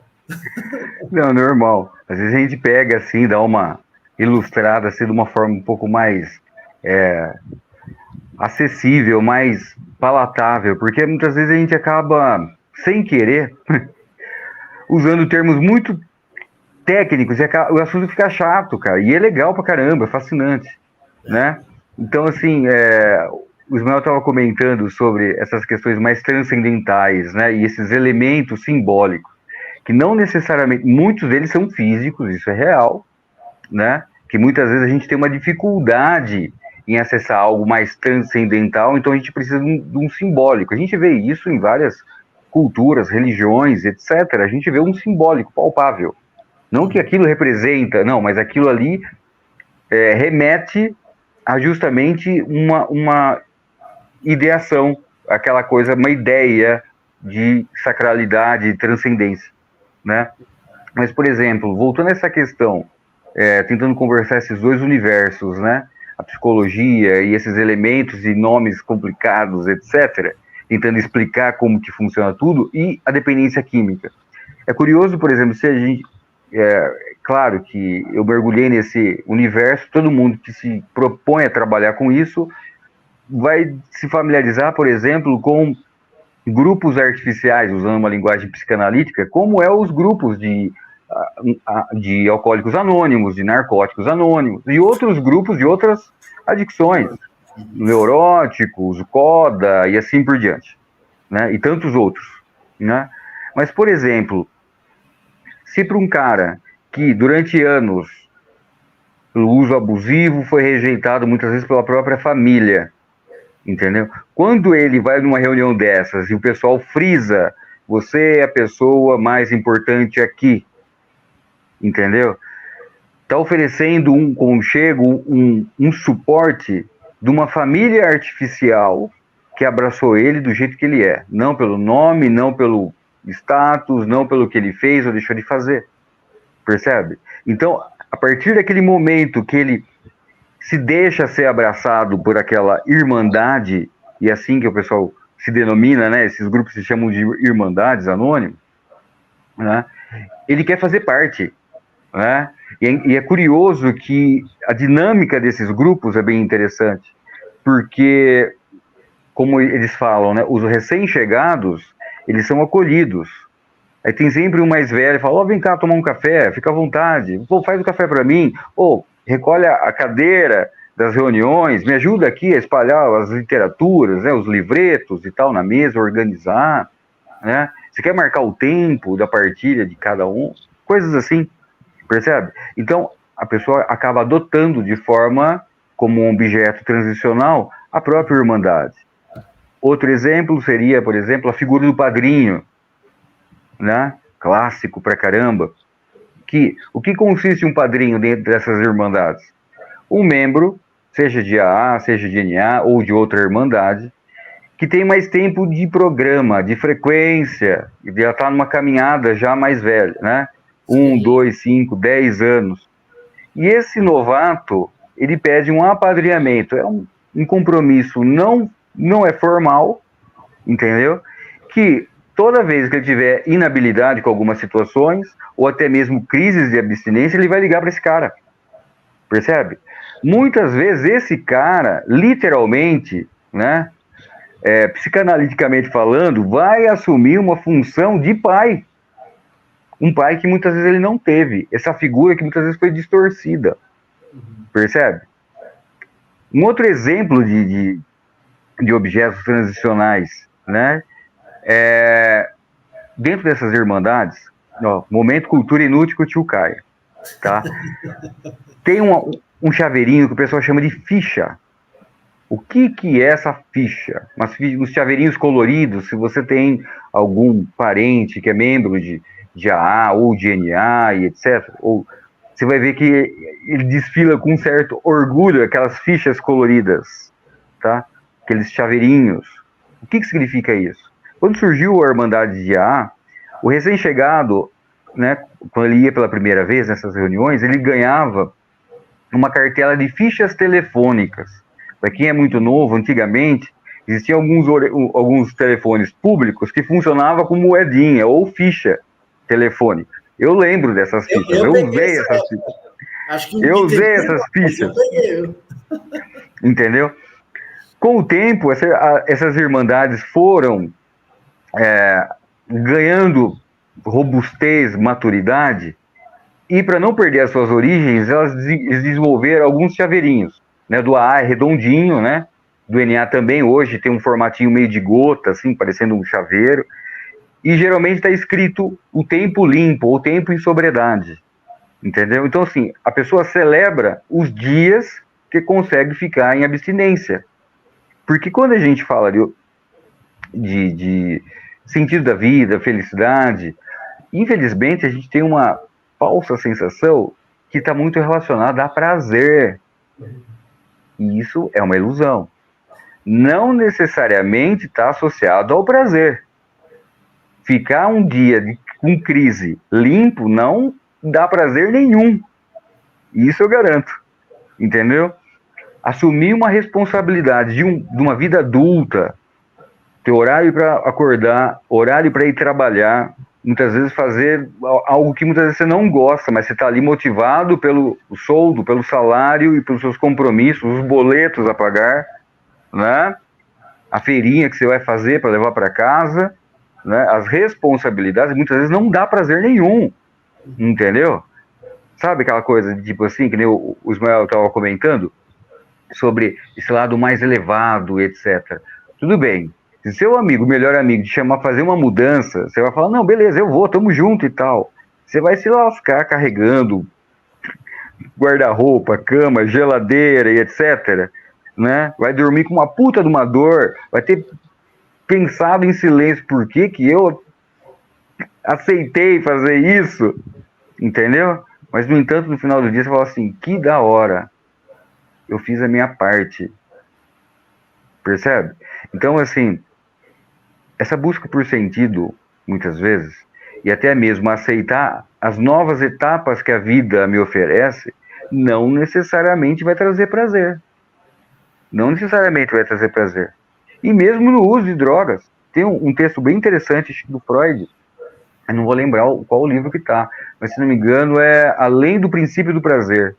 Não, normal. Às vezes a gente pega assim, dá uma ilustrada assim, de uma forma um pouco mais acessível, mais palatável, porque muitas vezes a gente acaba, sem querer, usando termos muito técnicos, e o assunto fica chato, cara, e é legal pra caramba, é fascinante, né? Então, assim, o Ismael estava comentando sobre essas questões mais transcendentais, né, e esses elementos simbólicos, que não necessariamente, muitos deles são físicos, isso é real, né, que muitas vezes a gente tem uma dificuldade em acessar algo mais transcendental, então a gente precisa de um simbólico. A gente vê isso em várias culturas, religiões, etc. A gente vê um simbólico palpável. Não que aquilo representa, não, mas aquilo ali remete a justamente uma ideação, aquela coisa, uma ideia de sacralidade e transcendência, né? Mas, por exemplo, voltando a essa questão, tentando conversar esses dois universos, né? A psicologia e esses elementos e nomes complicados, etc., tentando explicar como que funciona tudo, e a dependência química. É curioso, por exemplo, se a gente... claro que eu mergulhei nesse universo, todo mundo que se propõe a trabalhar com isso vai se familiarizar, por exemplo, com grupos artificiais, usando uma linguagem psicanalítica, como os grupos de alcoólicos anônimos, de narcóticos anônimos, e outros grupos de outras adicções, neuróticos, CODA e assim por diante, né? E tantos outros, né? Mas, por exemplo, se para um cara que durante anos pelo uso abusivo, foi rejeitado muitas vezes pela própria família, entendeu? Quando ele vai numa reunião dessas e o pessoal frisa, você é a pessoa mais importante aqui, entendeu? Está oferecendo um conchego, um suporte de uma família artificial que abraçou ele do jeito que ele é. Não pelo nome, não pelo status, não pelo que ele fez ou deixou de fazer. Percebe? Então, a partir daquele momento que ele se deixa ser abraçado por aquela irmandade, e é assim que o pessoal se denomina, né? Esses grupos se chamam de irmandades anônimas, né? Ele quer fazer parte, né? E é curioso que a dinâmica desses grupos é bem interessante, porque, como eles falam, né, os recém-chegados, eles são acolhidos. Aí tem sempre um mais velho que fala, ó, vem cá tomar um café, fica à vontade, pô, faz o café para mim, ou recolhe a cadeira das reuniões, me ajuda aqui a espalhar as literaturas, né, os livretos e tal na mesa, organizar, né? Você quer marcar o tempo da partilha de cada um? Coisas assim, percebe? Então, a pessoa acaba adotando de forma, como um objeto transicional, a própria irmandade. Outro exemplo seria, por exemplo, a figura do padrinho, né? Clássico pra caramba. O que consiste um padrinho dentro dessas irmandades? Um membro, seja de AA, seja de NA ou de outra irmandade, que tem mais tempo de programa, de frequência, e já está numa caminhada já mais velha, né? 1, 2, 5, 10 anos. E esse novato, ele pede um apadrinhamento, é um compromisso não é formal, entendeu? Que toda vez que ele tiver inabilidade com algumas situações, ou até mesmo crises de abstinência, ele vai ligar para esse cara, percebe? Muitas vezes esse cara, literalmente, né, psicanaliticamente falando, vai assumir uma função de pai. Um pai que muitas vezes ele não teve. Essa figura que muitas vezes foi distorcida. Percebe? Um outro exemplo de objetos transicionais, né? Dentro dessas irmandades, ó, momento cultura inútil com o tio Caio, tá? Tem um chaveirinho que o pessoal chama de ficha. O que é essa ficha? Uns chaveirinhos coloridos, se você tem algum parente que é membro de AA ou de NA e etc., ou você vai ver que ele desfila com um certo orgulho aquelas fichas coloridas, tá? Aqueles chaveirinhos. O que significa isso? Quando surgiu a Irmandade de AA, o recém-chegado, né, quando ele ia pela primeira vez nessas reuniões, ele ganhava uma cartela de fichas telefônicas. Para quem é muito novo, antigamente, existiam alguns telefones públicos que funcionavam como moedinha ou ficha telefônica. Eu lembro dessas fichas, eu usei essas fichas. Acho que eu usei essas fichas. Entendeu? Com o tempo, essas irmandades foram ganhando robustez, maturidade, e para não perder as suas origens, elas desenvolveram alguns chaveirinhos, né? Do AA é redondinho, né? Do NA também, hoje tem um formatinho meio de gota, assim, parecendo um chaveiro, e geralmente está escrito o tempo limpo, ou tempo em sobriedade, entendeu? Então, assim, a pessoa celebra os dias que consegue ficar em abstinência, porque quando a gente fala de sentido da vida, felicidade, infelizmente a gente tem uma falsa sensação que está muito relacionada a prazer, e isso é uma ilusão. Não necessariamente está associado ao prazer. Ficar um dia com crise limpo não dá prazer nenhum. Isso eu garanto. Entendeu? Assumir uma responsabilidade de uma vida adulta, ter horário para acordar, horário para ir trabalhar, muitas vezes fazer algo que muitas vezes você não gosta, mas você está ali motivado pelo soldo, pelo salário e pelos seus compromissos, os boletos a pagar, né? A feirinha que você vai fazer para levar para casa, né? As responsabilidades, muitas vezes não dá prazer nenhum, entendeu? Sabe aquela coisa, tipo assim, que nem o Ismael estava comentando, sobre esse lado mais elevado, etc. Tudo bem, se seu amigo, melhor amigo, te chamar a fazer uma mudança, você vai falar, não, beleza, eu vou, tamo junto e tal. Você vai se lascar carregando guarda-roupa, cama, geladeira e etc., né? Vai dormir com uma puta de uma dor, vai ter pensado em silêncio por que eu aceitei fazer isso, entendeu? Mas, no entanto, no final do dia, você fala assim, que da hora, eu fiz a minha parte, percebe? Então, assim, essa busca por sentido, muitas vezes, e até mesmo aceitar as novas etapas que a vida me oferece, não necessariamente vai trazer prazer. Não necessariamente vai trazer prazer. E mesmo no uso de drogas. Tem um texto bem interessante do Freud, eu não vou lembrar qual o livro que está, mas se não me engano é Além do Princípio do Prazer,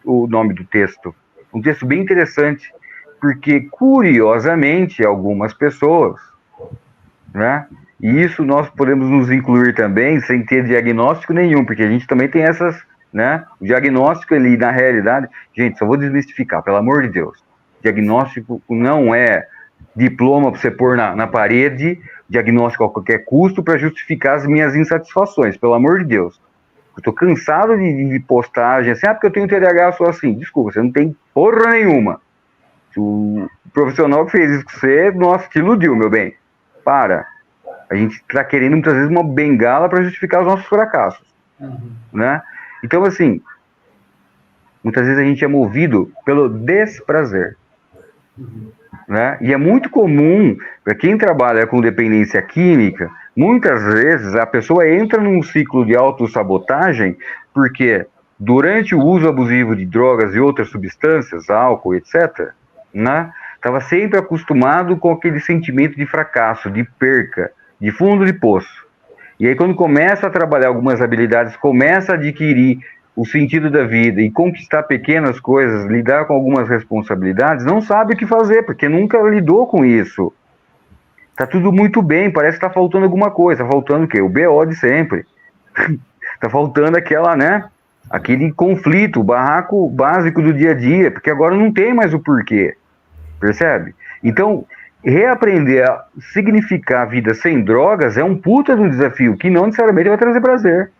o nome do texto. Um texto bem interessante, porque, curiosamente, algumas pessoas, né, e isso nós podemos nos incluir também, sem ter diagnóstico nenhum, porque a gente também tem essas, né, o diagnóstico, ele, na realidade, gente, só vou desmistificar, pelo amor de Deus, diagnóstico não é diploma para você pôr na parede, diagnóstico a qualquer custo para justificar as minhas insatisfações, pelo amor de Deus. Eu tô cansado de postagem assim, porque eu tenho TDAH, eu sou assim. Desculpa, você não tem porra nenhuma. O profissional que fez isso com você, nossa, te iludiu, meu bem. Para. A gente tá querendo muitas vezes uma bengala para justificar os nossos fracassos. Né? Então, assim, muitas vezes a gente é movido pelo desprazer. Né? E é muito comum, para quem trabalha com dependência química, muitas vezes a pessoa entra num ciclo de autossabotagem porque durante o uso abusivo de drogas e outras substâncias, álcool, etc., né, estava sempre acostumado com aquele sentimento de fracasso, de perca, de fundo de poço. E aí quando começa a trabalhar algumas habilidades, começa a adquirir o sentido da vida e conquistar pequenas coisas, lidar com algumas responsabilidades, não sabe o que fazer, porque nunca lidou com isso. Tá tudo muito bem, parece que tá faltando alguma coisa. Tá faltando o quê? O BO de sempre. Tá faltando aquela, né? Aquele conflito, o barraco básico do dia a dia, porque agora não tem mais o porquê. Percebe? Então, reaprender a significar a vida sem drogas é um puta de um desafio, que não necessariamente vai trazer prazer.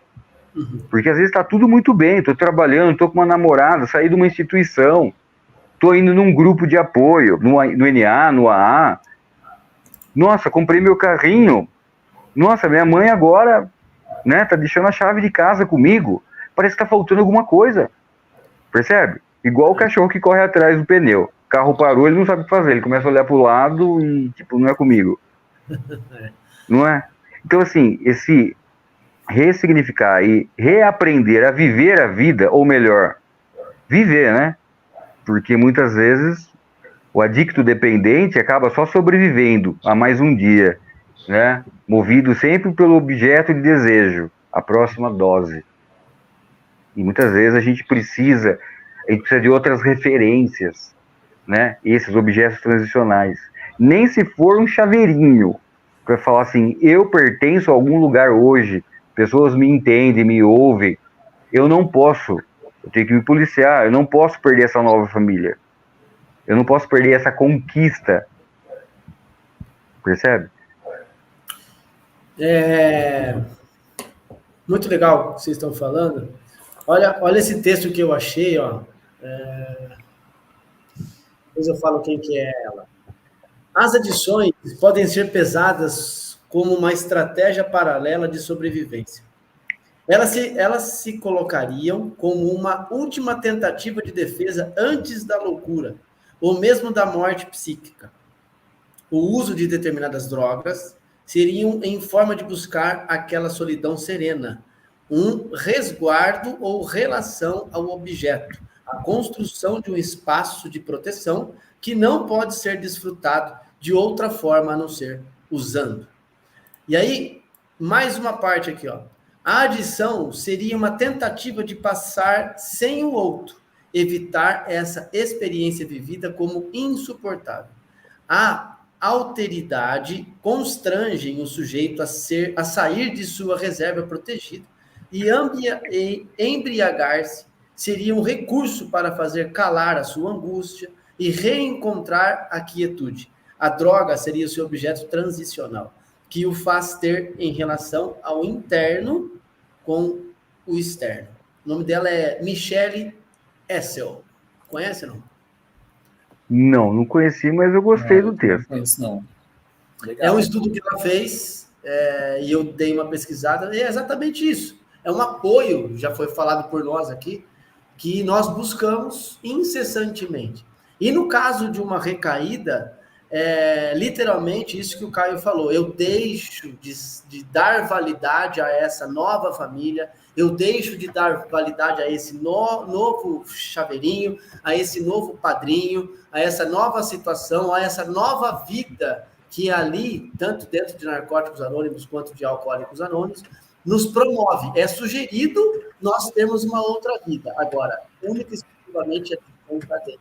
Porque às vezes tá tudo muito bem, tô trabalhando, tô com uma namorada, saí de uma instituição, tô indo num grupo de apoio, no NA, no AA. Nossa, comprei meu carrinho. Nossa, minha mãe agora, né, tá deixando a chave de casa comigo. Parece que tá faltando alguma coisa. Percebe? Igual o cachorro que corre atrás do pneu. O carro parou, ele não sabe o que fazer. Ele começa a olhar pro lado e, tipo, não é comigo. Não é? Então, assim, esse ressignificar e reaprender a viver a vida, ou melhor, viver, né? Porque muitas vezes o adicto dependente acaba só sobrevivendo a mais um dia, né? Movido sempre pelo objeto de desejo, a próxima dose. E muitas vezes a gente precisa de outras referências, né? Esses objetos transicionais. Nem se for um chaveirinho, para falar assim, eu pertenço a algum lugar hoje, pessoas me entendem, me ouvem, eu não posso, eu tenho que me policiar, eu não posso perder essa nova família. Eu não posso perder essa conquista. Percebe? Muito legal o que vocês estão falando. Olha esse texto que eu achei, ó. Depois eu falo quem que é ela. As adições podem ser pesadas como uma estratégia paralela de sobrevivência. Elas se colocariam como uma última tentativa de defesa antes da loucura, ou mesmo da morte psíquica. O uso de determinadas drogas seriam em forma de buscar aquela solidão serena, um resguardo ou relação ao objeto, a construção de um espaço de proteção que não pode ser desfrutado de outra forma a não ser usando. E aí, mais uma parte aqui, ó. A adição seria uma tentativa de passar sem o outro, evitar essa experiência vivida como insuportável. A alteridade constrange o sujeito a sair de sua reserva protegida e embriagar-se seria um recurso para fazer calar a sua angústia e reencontrar a quietude. A droga seria o seu objeto transicional, que o faz ter em relação ao interno com o externo. O nome dela é Michelle Essel. Conhece, não? Não conheci, mas eu gostei do texto. Não conheço, não. Legal. É um estudo que ela fez, e eu dei uma pesquisada, e é exatamente isso. É um apoio, já foi falado por nós aqui, que nós buscamos incessantemente. E no caso de uma recaída, literalmente isso que o Caio falou, eu deixo de dar validade a essa nova família, eu deixo de dar validade a esse novo chaveirinho, a esse novo padrinho, a essa nova situação, a essa nova vida que ali, tanto dentro de Narcóticos Anônimos quanto de Alcoólicos Anônimos, nos promove. É sugerido nós termos uma outra vida. Agora, única e exclusivamente é para dentro.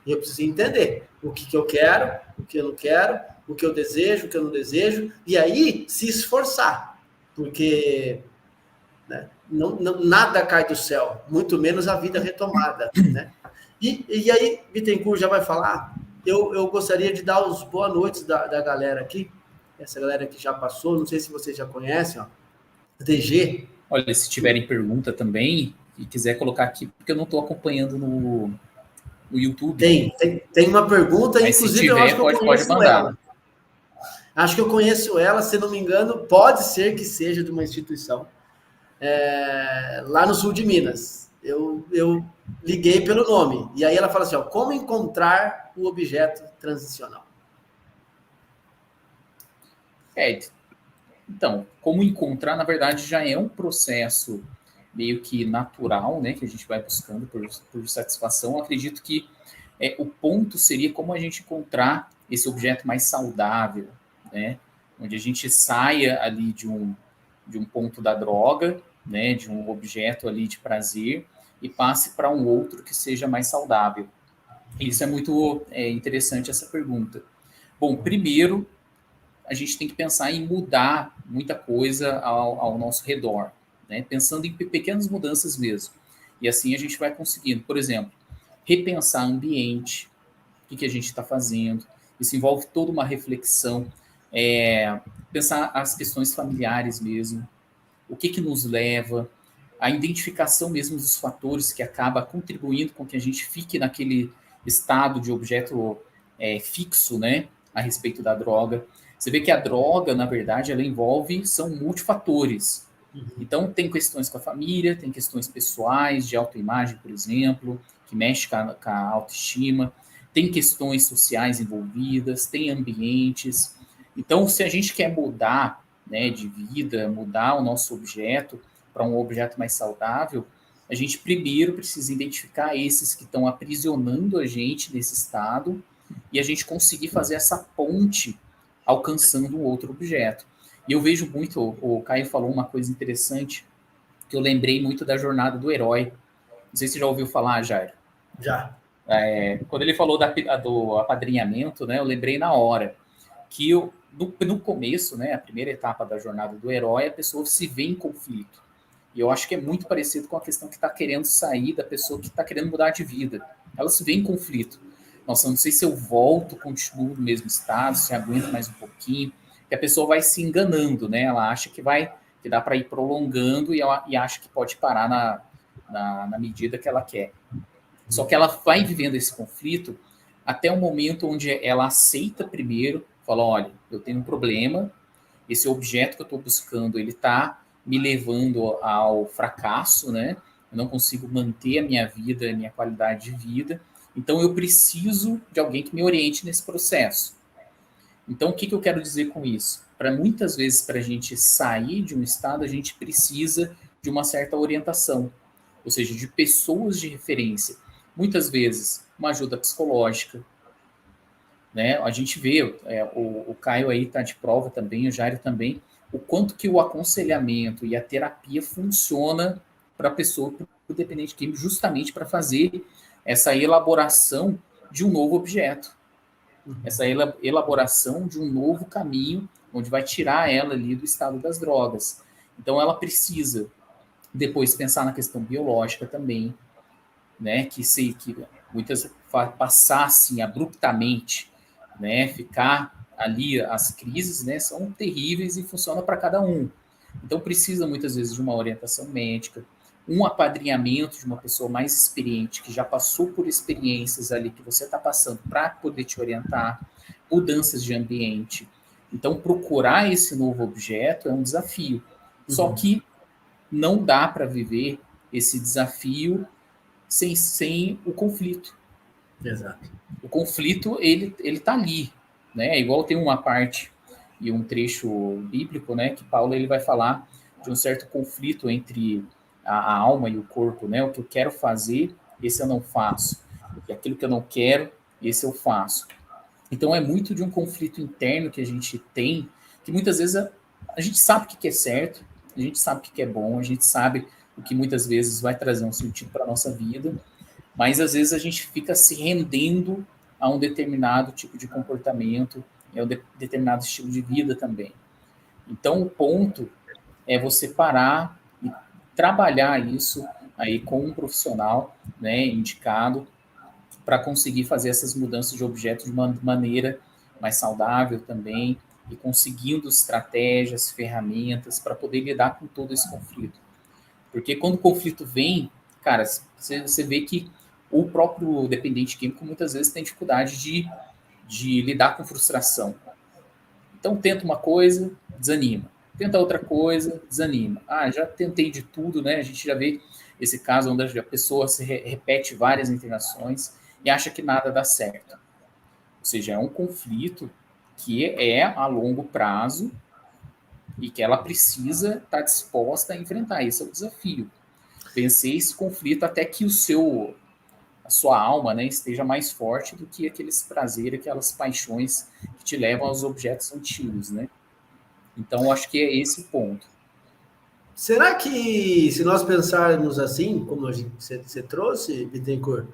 E eu preciso entender o que eu quero, o que eu não quero, o que eu desejo, o que eu não desejo, e aí se esforçar, porque nada cai do céu, muito menos a vida retomada, né? E aí, Bittencourt já vai falar, eu gostaria de dar os boas noites da galera aqui, essa galera que já passou, não sei se vocês já conhecem, ó, DG. Olha, se tiverem pergunta também, e quiser colocar aqui, porque eu não estou acompanhando no YouTube. Tem uma pergunta, mas inclusive se tiver, eu acho que eu pode mandar. Ela. Acho que eu conheço ela, se não me engano, pode ser que seja de uma instituição lá no sul de Minas. Eu liguei pelo nome. E aí ela fala assim, ó, como encontrar o objeto transicional? Então, como encontrar, na verdade, já é um processo meio que natural, né, que a gente vai buscando por satisfação. Eu acredito que o ponto seria como a gente encontrar esse objeto mais saudável, né, onde a gente saia ali de um ponto da droga, né, de um objeto ali de prazer e passe para um outro que seja mais saudável. Isso é muito interessante, essa pergunta. Bom, primeiro, a gente tem que pensar em mudar muita coisa ao nosso redor, né? Pensando em pequenas mudanças mesmo. E assim a gente vai conseguindo. Por exemplo, repensar ambiente, o que a gente está fazendo. Isso envolve toda uma reflexão. Pensar as questões familiares mesmo. O que nos leva, a identificação mesmo dos fatores que acaba contribuindo com que a gente fique naquele estado de objeto fixo, né, a respeito da droga. Você vê que a droga, na verdade, são multifatores. Então, tem questões com a família, tem questões pessoais, de autoimagem, por exemplo, que mexe com a autoestima, tem questões sociais envolvidas, tem ambientes. Então, se a gente quer mudar, né, de vida, mudar o nosso objeto para um objeto mais saudável, a gente primeiro precisa identificar esses que estão aprisionando a gente nesse estado e a gente conseguir fazer essa ponte alcançando um outro objeto. E eu vejo muito, o Caio falou uma coisa interessante, que eu lembrei muito da jornada do herói. Não sei se você já ouviu falar, Jair. Já. Quando ele falou do apadrinhamento, né, eu lembrei na hora que no começo, né, a primeira etapa da jornada do herói, a pessoa se vê em conflito. E eu acho que é muito parecido com a questão que está querendo sair da pessoa que está querendo mudar de vida. Ela se vê em conflito. Nossa, não sei se eu volto, continuo no mesmo estado, se aguento mais um pouquinho, que a pessoa vai se enganando, né? Ela acha que dá para ir prolongando e acha que pode parar na medida que ela quer. Só que ela vai vivendo esse conflito até o momento onde ela aceita primeiro, fala, olha, eu tenho um problema, esse objeto que eu estou buscando, ele está me levando ao fracasso, né? Eu não consigo manter a minha vida, a minha qualidade de vida, então eu preciso de alguém que me oriente nesse processo. Então, o que eu quero dizer com isso? Muitas vezes, para a gente sair de um estado, a gente precisa de uma certa orientação, ou seja, de pessoas de referência. Muitas vezes, uma ajuda psicológica, né? A gente vê, o Caio aí está de prova também, o Jairo também, o quanto que o aconselhamento e a terapia funciona para a pessoa, para o dependente químico, justamente para fazer essa elaboração de um novo objeto, essa elaboração de um novo caminho, onde vai tirar ela ali do estado das drogas. Então, ela precisa depois pensar na questão biológica também, né, que muitas passassem abruptamente, né, ficar ali, as crises, né, são terríveis e funcionam para cada um. Então, precisa muitas vezes de uma orientação médica, um apadrinhamento de uma pessoa mais experiente, que já passou por experiências ali que você está passando para poder te orientar, mudanças de ambiente. Então, procurar esse novo objeto é um desafio. Só que não dá para viver esse desafio sem o conflito. Exato. O conflito, ele tá ali, né? Igual tem uma parte e um trecho bíblico, né, que Paulo ele vai falar de um certo conflito entre a alma e o corpo, né? O que eu quero fazer, esse eu não faço. E aquilo que eu não quero, esse eu faço. Então é muito de um conflito interno que a gente tem, que muitas vezes a gente sabe o que é certo, a gente sabe o que é bom, a gente sabe o que muitas vezes vai trazer um sentido para a nossa vida, mas às vezes a gente fica se rendendo a um determinado tipo de comportamento, a um determinado estilo de vida também. Então o ponto é você parar e trabalhar isso aí com um profissional, né, indicado, para conseguir fazer essas mudanças de objetos de uma maneira mais saudável também, e conseguindo estratégias, ferramentas para poder lidar com todo esse conflito. Porque quando o conflito vem, cara, você vê que o próprio dependente químico muitas vezes tem dificuldade de lidar com frustração. Então tenta uma coisa, desanima. Tenta outra coisa, desanima. Ah, já tentei de tudo, né? A gente já vê esse caso onde a pessoa se repete várias internações e acha que nada dá certo. Ou seja, é um conflito que é a longo prazo e que ela precisa estar disposta a enfrentar. Esse é o desafio. Vencer esse conflito até que a sua alma, né, esteja mais forte do que aqueles prazeres, aquelas paixões que te levam aos objetos antigos, né? Então, acho que é esse o ponto. Será que, se nós pensarmos assim, como você trouxe, Bittencourt,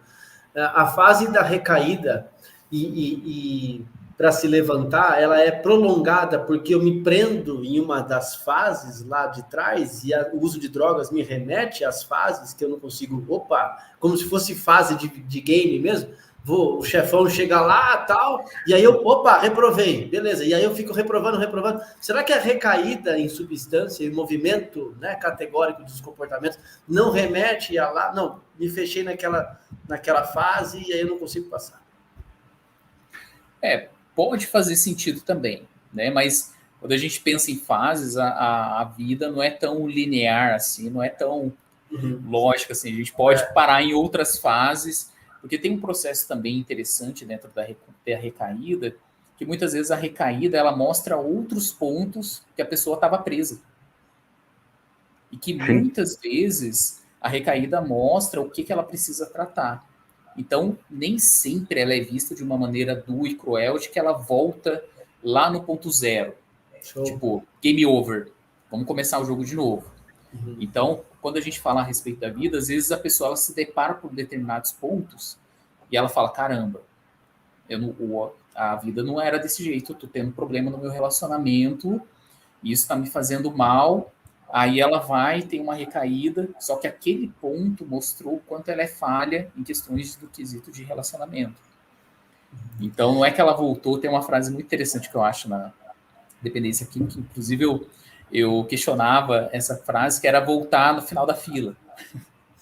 a fase da recaída e para se levantar, ela é prolongada porque eu me prendo em uma das fases lá de trás e o uso de drogas me remete às fases que eu não consigo, como se fosse fase de game mesmo, o chefão chega lá, tal, e aí eu, reprovei, beleza, e aí eu fico reprovando. Será que a recaída em substância e movimento, né, categórico dos comportamentos não remete a lá? Não, me fechei naquela fase e aí eu não consigo passar. Pode fazer sentido também, né? Mas quando a gente pensa em fases, a vida não é tão linear assim, não é tão lógica assim. A gente pode parar em outras fases, porque tem um processo também interessante dentro da recaída, que muitas vezes a recaída ela mostra outros pontos que a pessoa estava presa. E que muitas vezes a recaída mostra o que ela precisa tratar. Então, nem sempre ela é vista de uma maneira dura e cruel, de que ela volta lá no ponto zero. Tipo, game over. Vamos começar o jogo de novo. Então, quando a gente fala a respeito da vida, às vezes a pessoa ela se depara por determinados pontos e ela fala, caramba, a vida não era desse jeito, eu tô tendo problema no meu relacionamento, isso está me fazendo mal. Aí ela vai, tem uma recaída, só que aquele ponto mostrou o quanto ela é falha em questões do quesito de relacionamento. Então, não é que ela voltou, tem uma frase muito interessante que eu acho na dependência química, inclusive eu questionava essa frase, que era voltar no final da fila.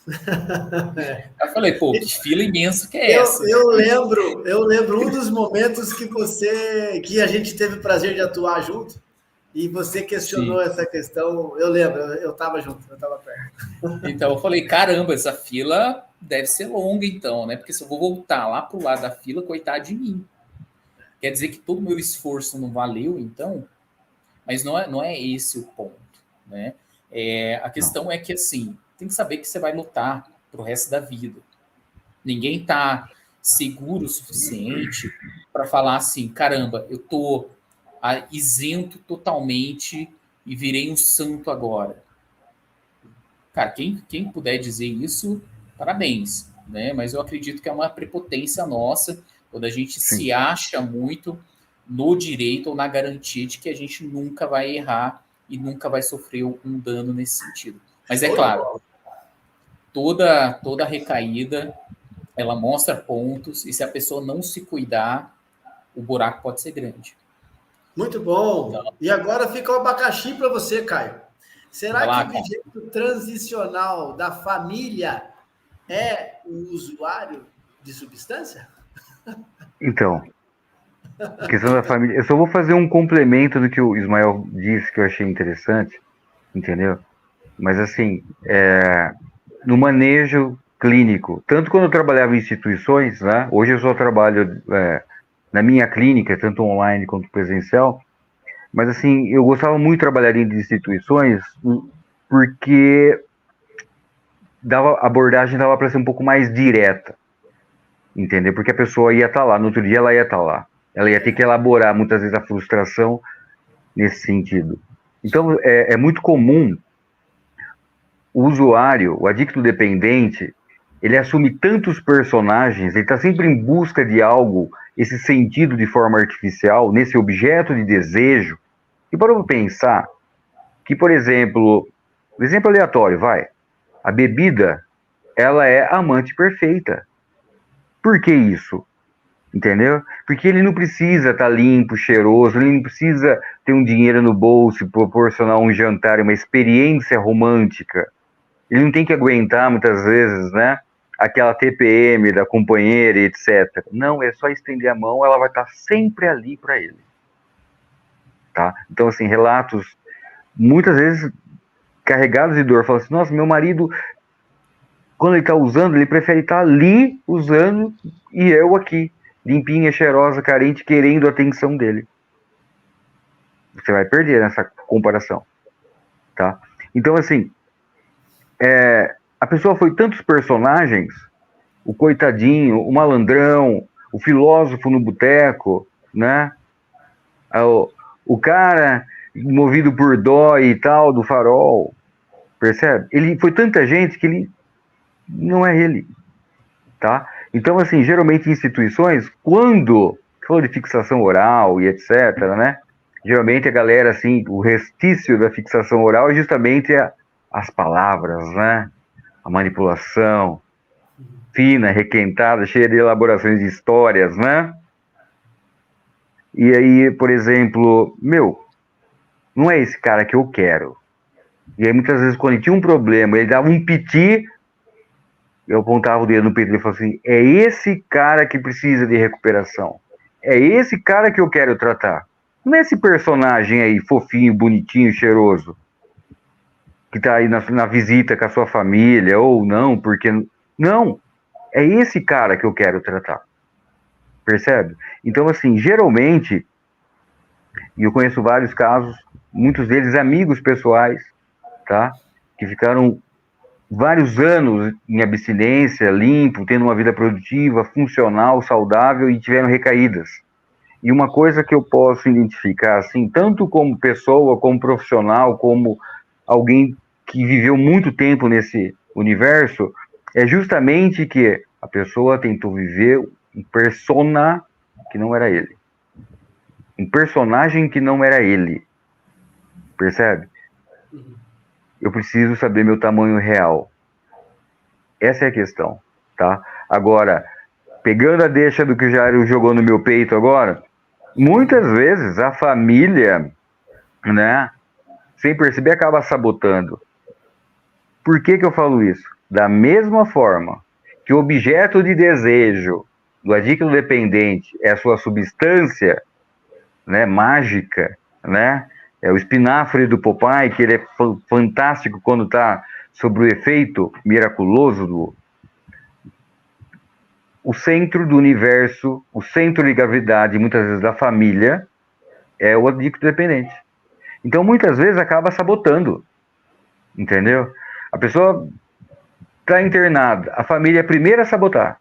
Eu falei, que fila imensa que é essa? Eu lembro um dos momentos que a gente teve o prazer de atuar junto, e você questionou essa questão. Eu lembro, eu estava junto, eu estava perto. Então eu falei, caramba, essa fila deve ser longa então, né? Porque se eu vou voltar lá pro lado da fila, coitado de mim. Quer dizer que todo o meu esforço não valeu, então? Mas não é esse o ponto, né? A questão é que, assim, tem que saber que você vai lutar pro resto da vida. Ninguém tá seguro o suficiente para falar assim, caramba, eu tô isento totalmente e virei um santo agora. Cara, quem puder dizer isso, parabéns, né? Mas eu acredito que é uma prepotência nossa quando a gente se acha muito no direito ou na garantia de que a gente nunca vai errar e nunca vai sofrer um dano nesse sentido. Mas é claro, toda recaída, ela mostra pontos, e se a pessoa não se cuidar, o buraco pode ser grande. Muito bom. Então, e agora fica o abacaxi para você, Caio. Será que o objeto transicional da família é o usuário de substância? Então, a questão da família. Eu só vou fazer um complemento do que o Ismael disse, que eu achei interessante, entendeu? Mas, assim, no manejo clínico, tanto quando eu trabalhava em instituições, né? Hoje eu só trabalho na minha clínica, tanto online quanto presencial, mas, assim, eu gostava muito de trabalhar em instituições porque a abordagem dava para ser um pouco mais direta, entendeu? Porque a pessoa ia estar lá, no outro dia ela ia estar lá. Ela ia ter que elaborar, muitas vezes, a frustração nesse sentido. Então, é muito comum o usuário, o adicto dependente, ele assume tantos personagens, ele está sempre em busca de algo, esse sentido de forma artificial, nesse objeto de desejo. E para eu pensar que, por exemplo, exemplo aleatório, a bebida, ela é a amante perfeita. Por que isso? Entendeu? Porque ele não precisa estar limpo, cheiroso, ele não precisa ter um dinheiro no bolso e proporcionar um jantar, uma experiência romântica. Ele não tem que aguentar, muitas vezes, né, aquela TPM da companheira, etc. Não, é só estender a mão, ela vai estar sempre ali para ele. Tá? Então, assim, relatos, muitas vezes, carregados de dor. Falam assim, nossa, meu marido, quando ele está usando, ele prefere estar ali usando e eu aqui, limpinha, cheirosa, carente, querendo a atenção dele. Você vai perder nessa comparação, tá? Então, assim, a pessoa foi tantos personagens, o coitadinho, o malandrão, o filósofo no boteco, né? O cara movido por dó e tal, do farol, percebe? Ele foi tanta gente que ele não é ele, tá? Então, assim, geralmente em instituições, quando falou de fixação oral e etc, né? Geralmente a galera, assim, o restício da fixação oral é justamente as palavras, né? A manipulação fina, requentada, cheia de elaborações de histórias, né? E aí, por exemplo, não é esse cara que eu quero. E aí, muitas vezes, quando ele tinha um problema, ele dava um piti, eu apontava o dedo no peito dele e falava assim, é esse cara que precisa de recuperação. É esse cara que eu quero tratar. Não é esse personagem aí, fofinho, bonitinho, cheiroso, que tá aí na visita com a sua família, ou não, porque... Não, é esse cara que eu quero tratar. Percebe? Então, assim, geralmente, e eu conheço vários casos, muitos deles amigos pessoais, tá? Que ficaram vários anos em abstinência, limpo, tendo uma vida produtiva, funcional, saudável e tiveram recaídas. E uma coisa que eu posso identificar, assim, tanto como pessoa, como profissional, como alguém que viveu muito tempo nesse universo, é justamente que a pessoa tentou viver um persona que não era ele. Um personagem que não era ele. Percebe? Eu preciso saber meu tamanho real. Essa é a questão, tá? Agora, pegando a deixa do que o Jairo jogou no meu peito agora, muitas vezes a família, né, sem perceber, acaba sabotando. Por que eu falo isso? Da mesma forma que o objeto de desejo do adicto dependente é a sua substância, né, mágica, né? É o espinafre do Popeye, que ele é fantástico quando está sob o efeito miraculoso o centro do universo, o centro de gravidade, muitas vezes da família, é o adicto dependente. Então, muitas vezes, acaba sabotando, entendeu? A pessoa está internada, a família é a primeira a sabotar,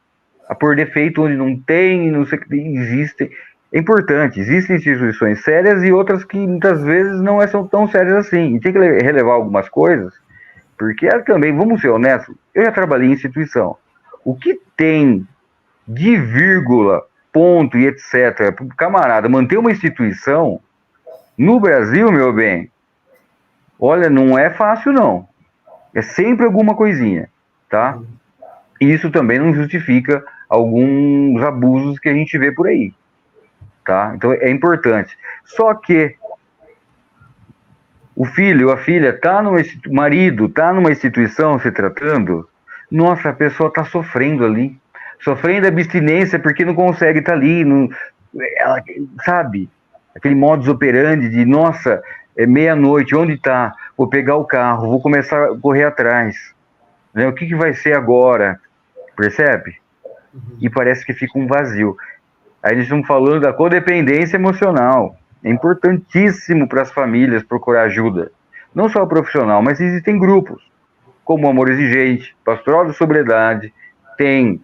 a pôr defeito onde não tem, não sei o que existe. É importante, existem instituições sérias e outras que muitas vezes não são tão sérias assim. E tem que relevar algumas coisas, porque também, vamos ser honestos, eu já trabalhei em instituição. O que tem de vírgula, ponto e etc., para o camarada manter uma instituição, no Brasil, meu bem, olha, não é fácil, não. É sempre alguma coisinha, tá? E isso também não justifica alguns abusos que a gente vê por aí, tá? Então, é importante. Só que O filho, a filha, o marido tá numa instituição se tratando, nossa, a pessoa está sofrendo ali, sofrendo abstinência porque não consegue estar ali, não, ela, sabe? Aquele modus operandi de, nossa, é meia-noite, onde está? Vou pegar o carro, vou começar a correr atrás. Né? O que vai ser agora? Percebe? E parece que fica um vazio. Aí eles estão falando da codependência emocional. É importantíssimo para as famílias procurar ajuda. Não só profissional, mas existem grupos, como o Amor Exigente, Pastoral da Sobriedade, tem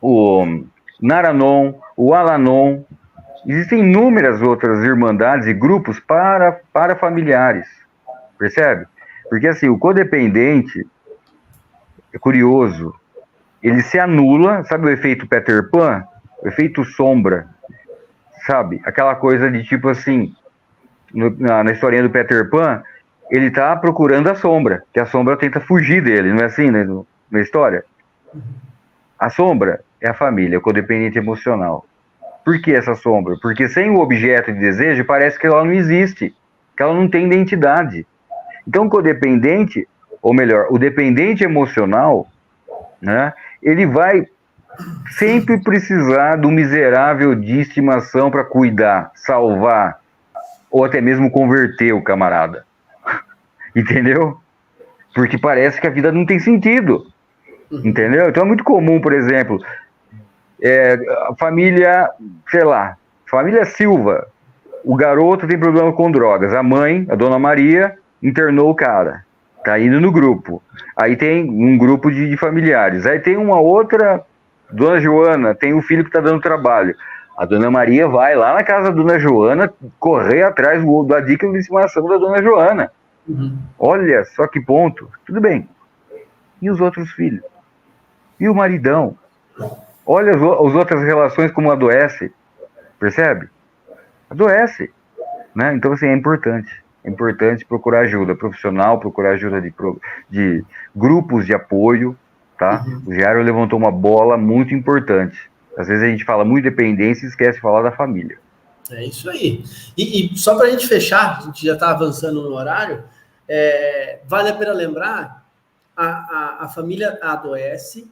o Naranon, o Alanon. Existem inúmeras outras irmandades e grupos para familiares. Percebe? Porque assim, o codependente, é curioso, ele se anula, sabe o efeito Peter Pan? O efeito sombra, sabe? Aquela coisa de tipo assim, na historinha do Peter Pan, ele tá procurando a sombra, que a sombra tenta fugir dele, não é assim, né, na história? A sombra é a família, o codependente emocional. Por que essa sombra? Porque sem o objeto de desejo, parece que ela não existe, que ela não tem identidade. Então, o codependente, ou melhor, o dependente emocional, né, ele vai sempre precisar do miserável de estimação para cuidar, salvar, ou até mesmo converter o camarada. Entendeu? Porque parece que a vida não tem sentido. Entendeu? Então é muito comum, por exemplo, a família, sei lá, família Silva, o garoto tem problema com drogas, a mãe, a dona Maria, internou o cara, tá indo no grupo. Aí tem um grupo de familiares. Aí tem uma outra, dona Joana, tem um filho que tá dando trabalho. A dona Maria vai lá na casa da dona Joana correr atrás da dica de estimação da dona Joana. Olha só que ponto. Tudo bem. E os outros filhos? E o maridão? Olha as outras relações como adoece. Percebe? Adoece. Né? Então, assim, é importante. É importante procurar ajuda profissional, procurar ajuda de grupos de apoio, tá? O Jairo levantou uma bola muito importante. Às vezes a gente fala muito de dependência e esquece de falar da família. É isso aí. E só para a gente fechar, a gente já está avançando no horário, vale a pena lembrar, a família adoece,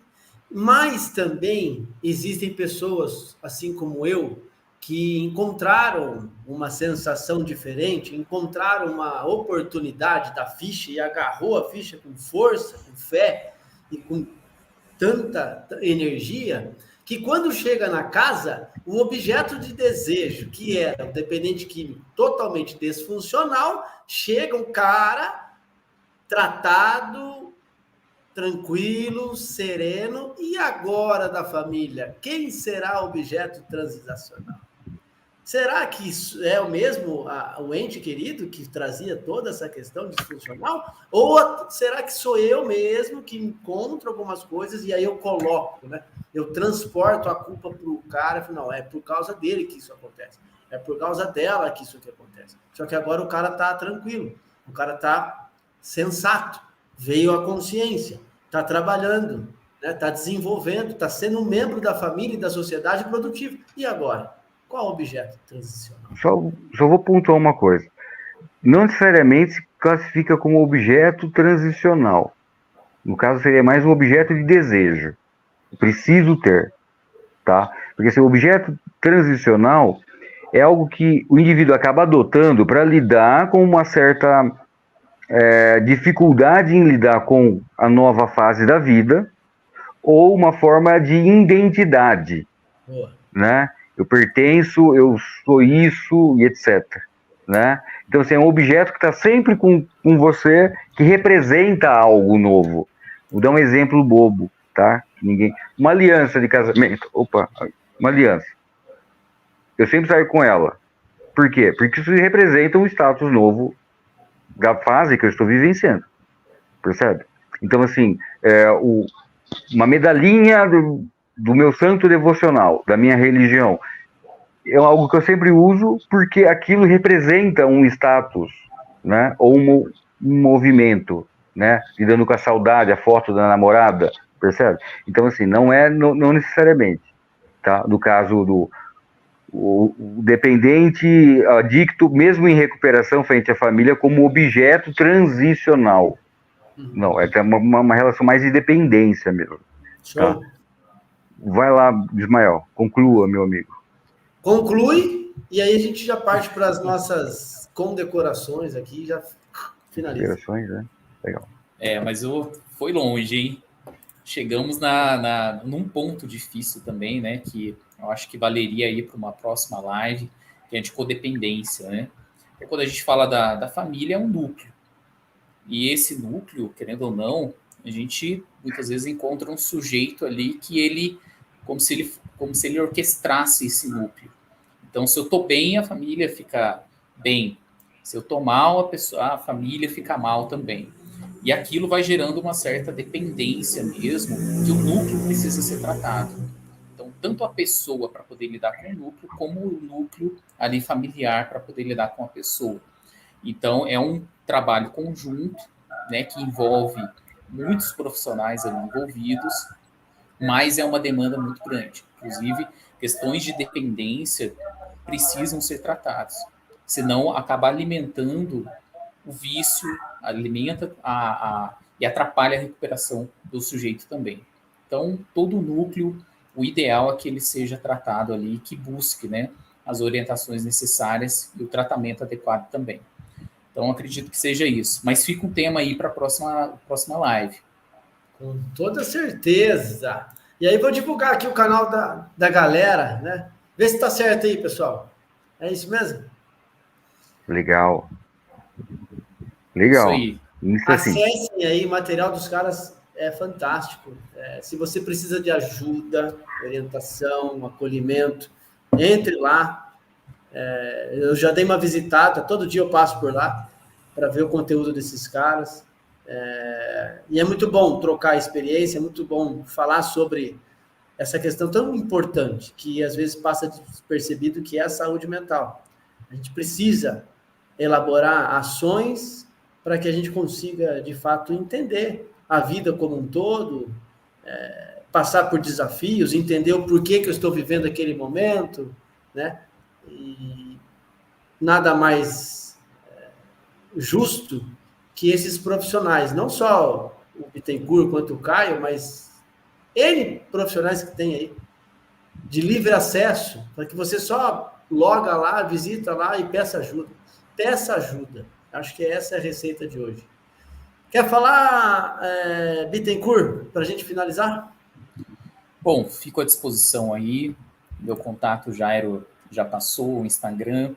mas também existem pessoas, assim como eu, que encontraram uma sensação diferente, encontraram uma oportunidade da ficha e agarrou a ficha com força, com fé e com tanta energia, que quando chega na casa, o objeto de desejo, que era o dependente químico totalmente disfuncional, chega um cara tratado, tranquilo, sereno, e agora da família? Quem será o objeto transacional? Será que isso é o mesmo o ente querido que trazia toda essa questão disfuncional? Ou será que sou eu mesmo que encontro algumas coisas e aí eu coloco, né? Eu transporto a culpa para o cara e falo, não, é por causa dele que isso acontece. É por causa dela que isso aqui acontece. Só que agora o cara está tranquilo, o cara está sensato, veio a consciência, está trabalhando, né? Está desenvolvendo, está sendo um membro da família e da sociedade produtiva. E agora? Qual o objeto transicional? Só vou pontuar uma coisa. Não necessariamente se classifica como objeto transicional. No caso, seria mais um objeto de desejo. Preciso ter. Tá? Porque esse objeto transicional é algo que o indivíduo acaba adotando para lidar com uma certa dificuldade em lidar com a nova fase da vida ou uma forma de identidade. Boa. Né? Eu pertenço, eu sou isso e etc. Né? Então, assim, é um objeto que está sempre com você, que representa algo novo. Vou dar um exemplo bobo, tá? Uma aliança de casamento. Uma aliança. Eu sempre saio com ela. Por quê? Porque isso representa um status novo da fase que eu estou vivenciando. Percebe? Então, assim, uma medalhinha do meu santo devocional, da minha religião, é algo que eu sempre uso porque aquilo representa um status, né? Ou um movimento, né? Lidando com a saudade, a foto da namorada, percebe? Então, assim, não necessariamente, tá? No caso o dependente adicto, mesmo em recuperação frente à família, como objeto transicional. Não, é uma relação mais de dependência mesmo. Tá? Vai lá, Ismael, conclua, meu amigo. Conclui, e aí a gente já parte para as nossas condecorações aqui, já finaliza. Condecorações, né? Legal. Mas foi longe, hein? Chegamos num ponto difícil também, né? Que eu acho que valeria aí para uma próxima live, que é de codependência, né? Então, quando a gente fala da família, é um núcleo. E esse núcleo, querendo ou não, a gente muitas vezes encontra um sujeito ali que ele, como se ele orquestrasse esse núcleo. Então, se eu estou bem, a família fica bem. Se eu estou mal, a família fica mal também. E aquilo vai gerando uma certa dependência mesmo, que o núcleo precisa ser tratado. Então, tanto a pessoa para poder lidar com o núcleo, como o núcleo ali familiar para poder lidar com a pessoa. Então, é um trabalho conjunto, né, que envolve muitos profissionais ali envolvidos, mas é uma demanda muito grande. Inclusive, questões de dependência precisam ser tratadas, senão acaba alimentando o vício, alimenta e atrapalha a recuperação do sujeito também. Então, todo o núcleo, o ideal é que ele seja tratado ali, que busque, né, as orientações necessárias e o tratamento adequado também. Então, acredito que seja isso. Mas fica um tema aí para a próxima live. Com toda certeza. E aí vou divulgar aqui o canal da galera, né? Vê se está certo aí, pessoal. É isso mesmo? Legal. Legal. Isso aí. Acessem aí, o material dos caras é fantástico. Se você precisa de ajuda, orientação, acolhimento, entre lá. Eu já dei uma visitada, todo dia eu passo por lá para ver o conteúdo desses caras. E é muito bom trocar experiência, é muito bom falar sobre essa questão tão importante que às vezes passa despercebido, que é a saúde mental. A gente precisa elaborar ações para que a gente consiga, de fato, entender a vida como um todo, passar por desafios, entender o porquê que eu estou vivendo aquele momento, né? E nada mais justo que esses profissionais, não só o Bittencourt quanto o Caio, mas N profissionais que tem aí, de livre acesso, para que você só loga lá, visita lá e peça ajuda. Peça ajuda. Acho que essa é a receita de hoje. Quer falar, Bittencourt, para a gente finalizar? Bom, fico à disposição aí. Meu contato já passou, o Instagram.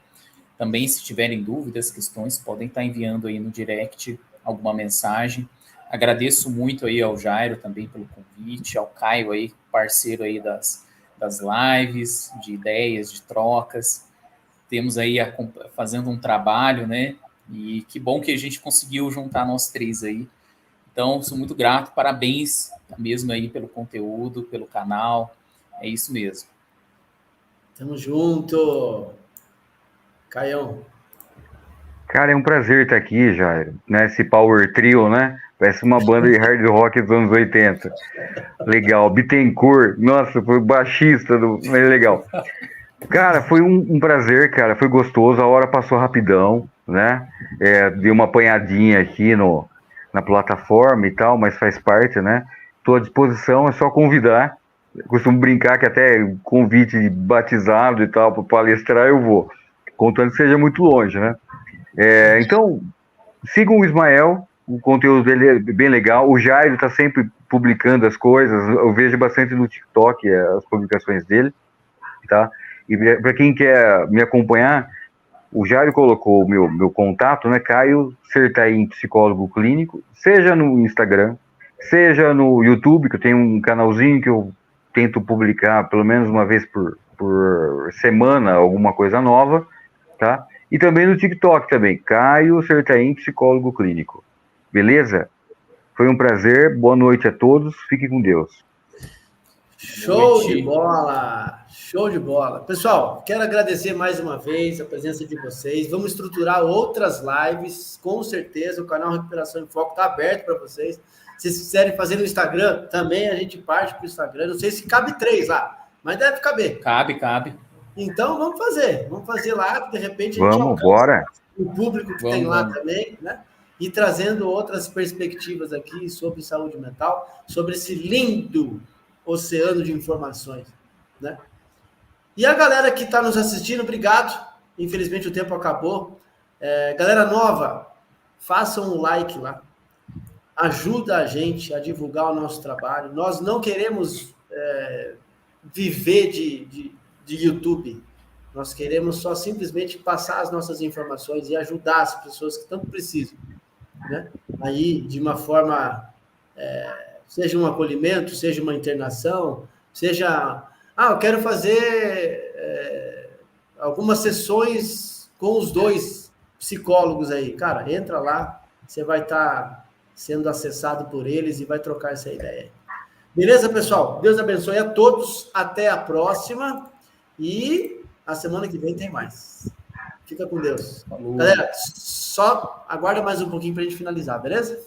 Também, se tiverem dúvidas, questões, podem estar enviando aí no direct alguma mensagem. Agradeço muito aí ao Jairo também pelo convite, ao Caio aí, parceiro aí das lives, de ideias, de trocas. Temos aí fazendo um trabalho, né? E que bom que a gente conseguiu juntar nós três aí. Então, sou muito grato, parabéns mesmo aí pelo conteúdo, pelo canal. É isso mesmo. Tamo junto. Caião. Cara, é um prazer estar aqui, Jairo, né? Esse Power Trio, né? Parece uma banda de hard rock dos anos 80. Legal. Bittencourt, nossa, foi baixista mas legal. Cara, foi um prazer, cara, foi gostoso, a hora passou rapidão, né? Dei uma apanhadinha aqui na plataforma e tal, mas faz parte, né? Estou à disposição, é só convidar. Costumo brincar que até convite de batizado e tal, para palestrar eu vou, contando que seja muito longe, né? Então, sigam o Ismael, o conteúdo dele é bem legal. O Jairo está sempre publicando as coisas, eu vejo bastante no TikTok as publicações dele, tá? E para quem quer me acompanhar, o Jairo colocou o meu contato, né? Caio Sertain, psicólogo clínico, seja no Instagram, seja no YouTube, que eu tenho um canalzinho que eu tento publicar pelo menos uma vez por semana alguma coisa nova, tá? E também no TikTok também, Caio Sertain, psicólogo clínico. Beleza? Foi um prazer, boa noite a todos, fiquem com Deus. Show de bola! Show de bola! Pessoal, quero agradecer mais uma vez a presença de vocês. Vamos estruturar outras lives, com certeza. O canal Recuperação em Foco está aberto para vocês. Se vocês quiserem fazer no Instagram, também a gente parte para o Instagram. Não sei se cabe 3 lá, mas deve caber. Cabe. Então, vamos fazer lá, de repente Vamos, bora. O público que tem lá também, né? E trazendo outras perspectivas aqui sobre saúde mental, sobre esse lindo oceano de informações, né? E a galera que está nos assistindo, obrigado. Infelizmente o tempo acabou. Galera nova, façam um like lá. Ajuda a gente a divulgar o nosso trabalho. Nós não queremos viver de YouTube. Nós queremos só simplesmente passar as nossas informações e ajudar as pessoas que tanto precisam, né? Aí, de uma forma, seja um acolhimento, seja uma internação, seja... eu quero fazer algumas sessões com os 2 psicólogos aí. Cara, entra lá, você vai estar sendo acessado por eles e vai trocar essa ideia. Beleza, pessoal? Deus abençoe a todos. Até a próxima. E a semana que vem tem mais. Fica com Deus. Falou. Galera, só aguarda mais um pouquinho para a gente finalizar, beleza?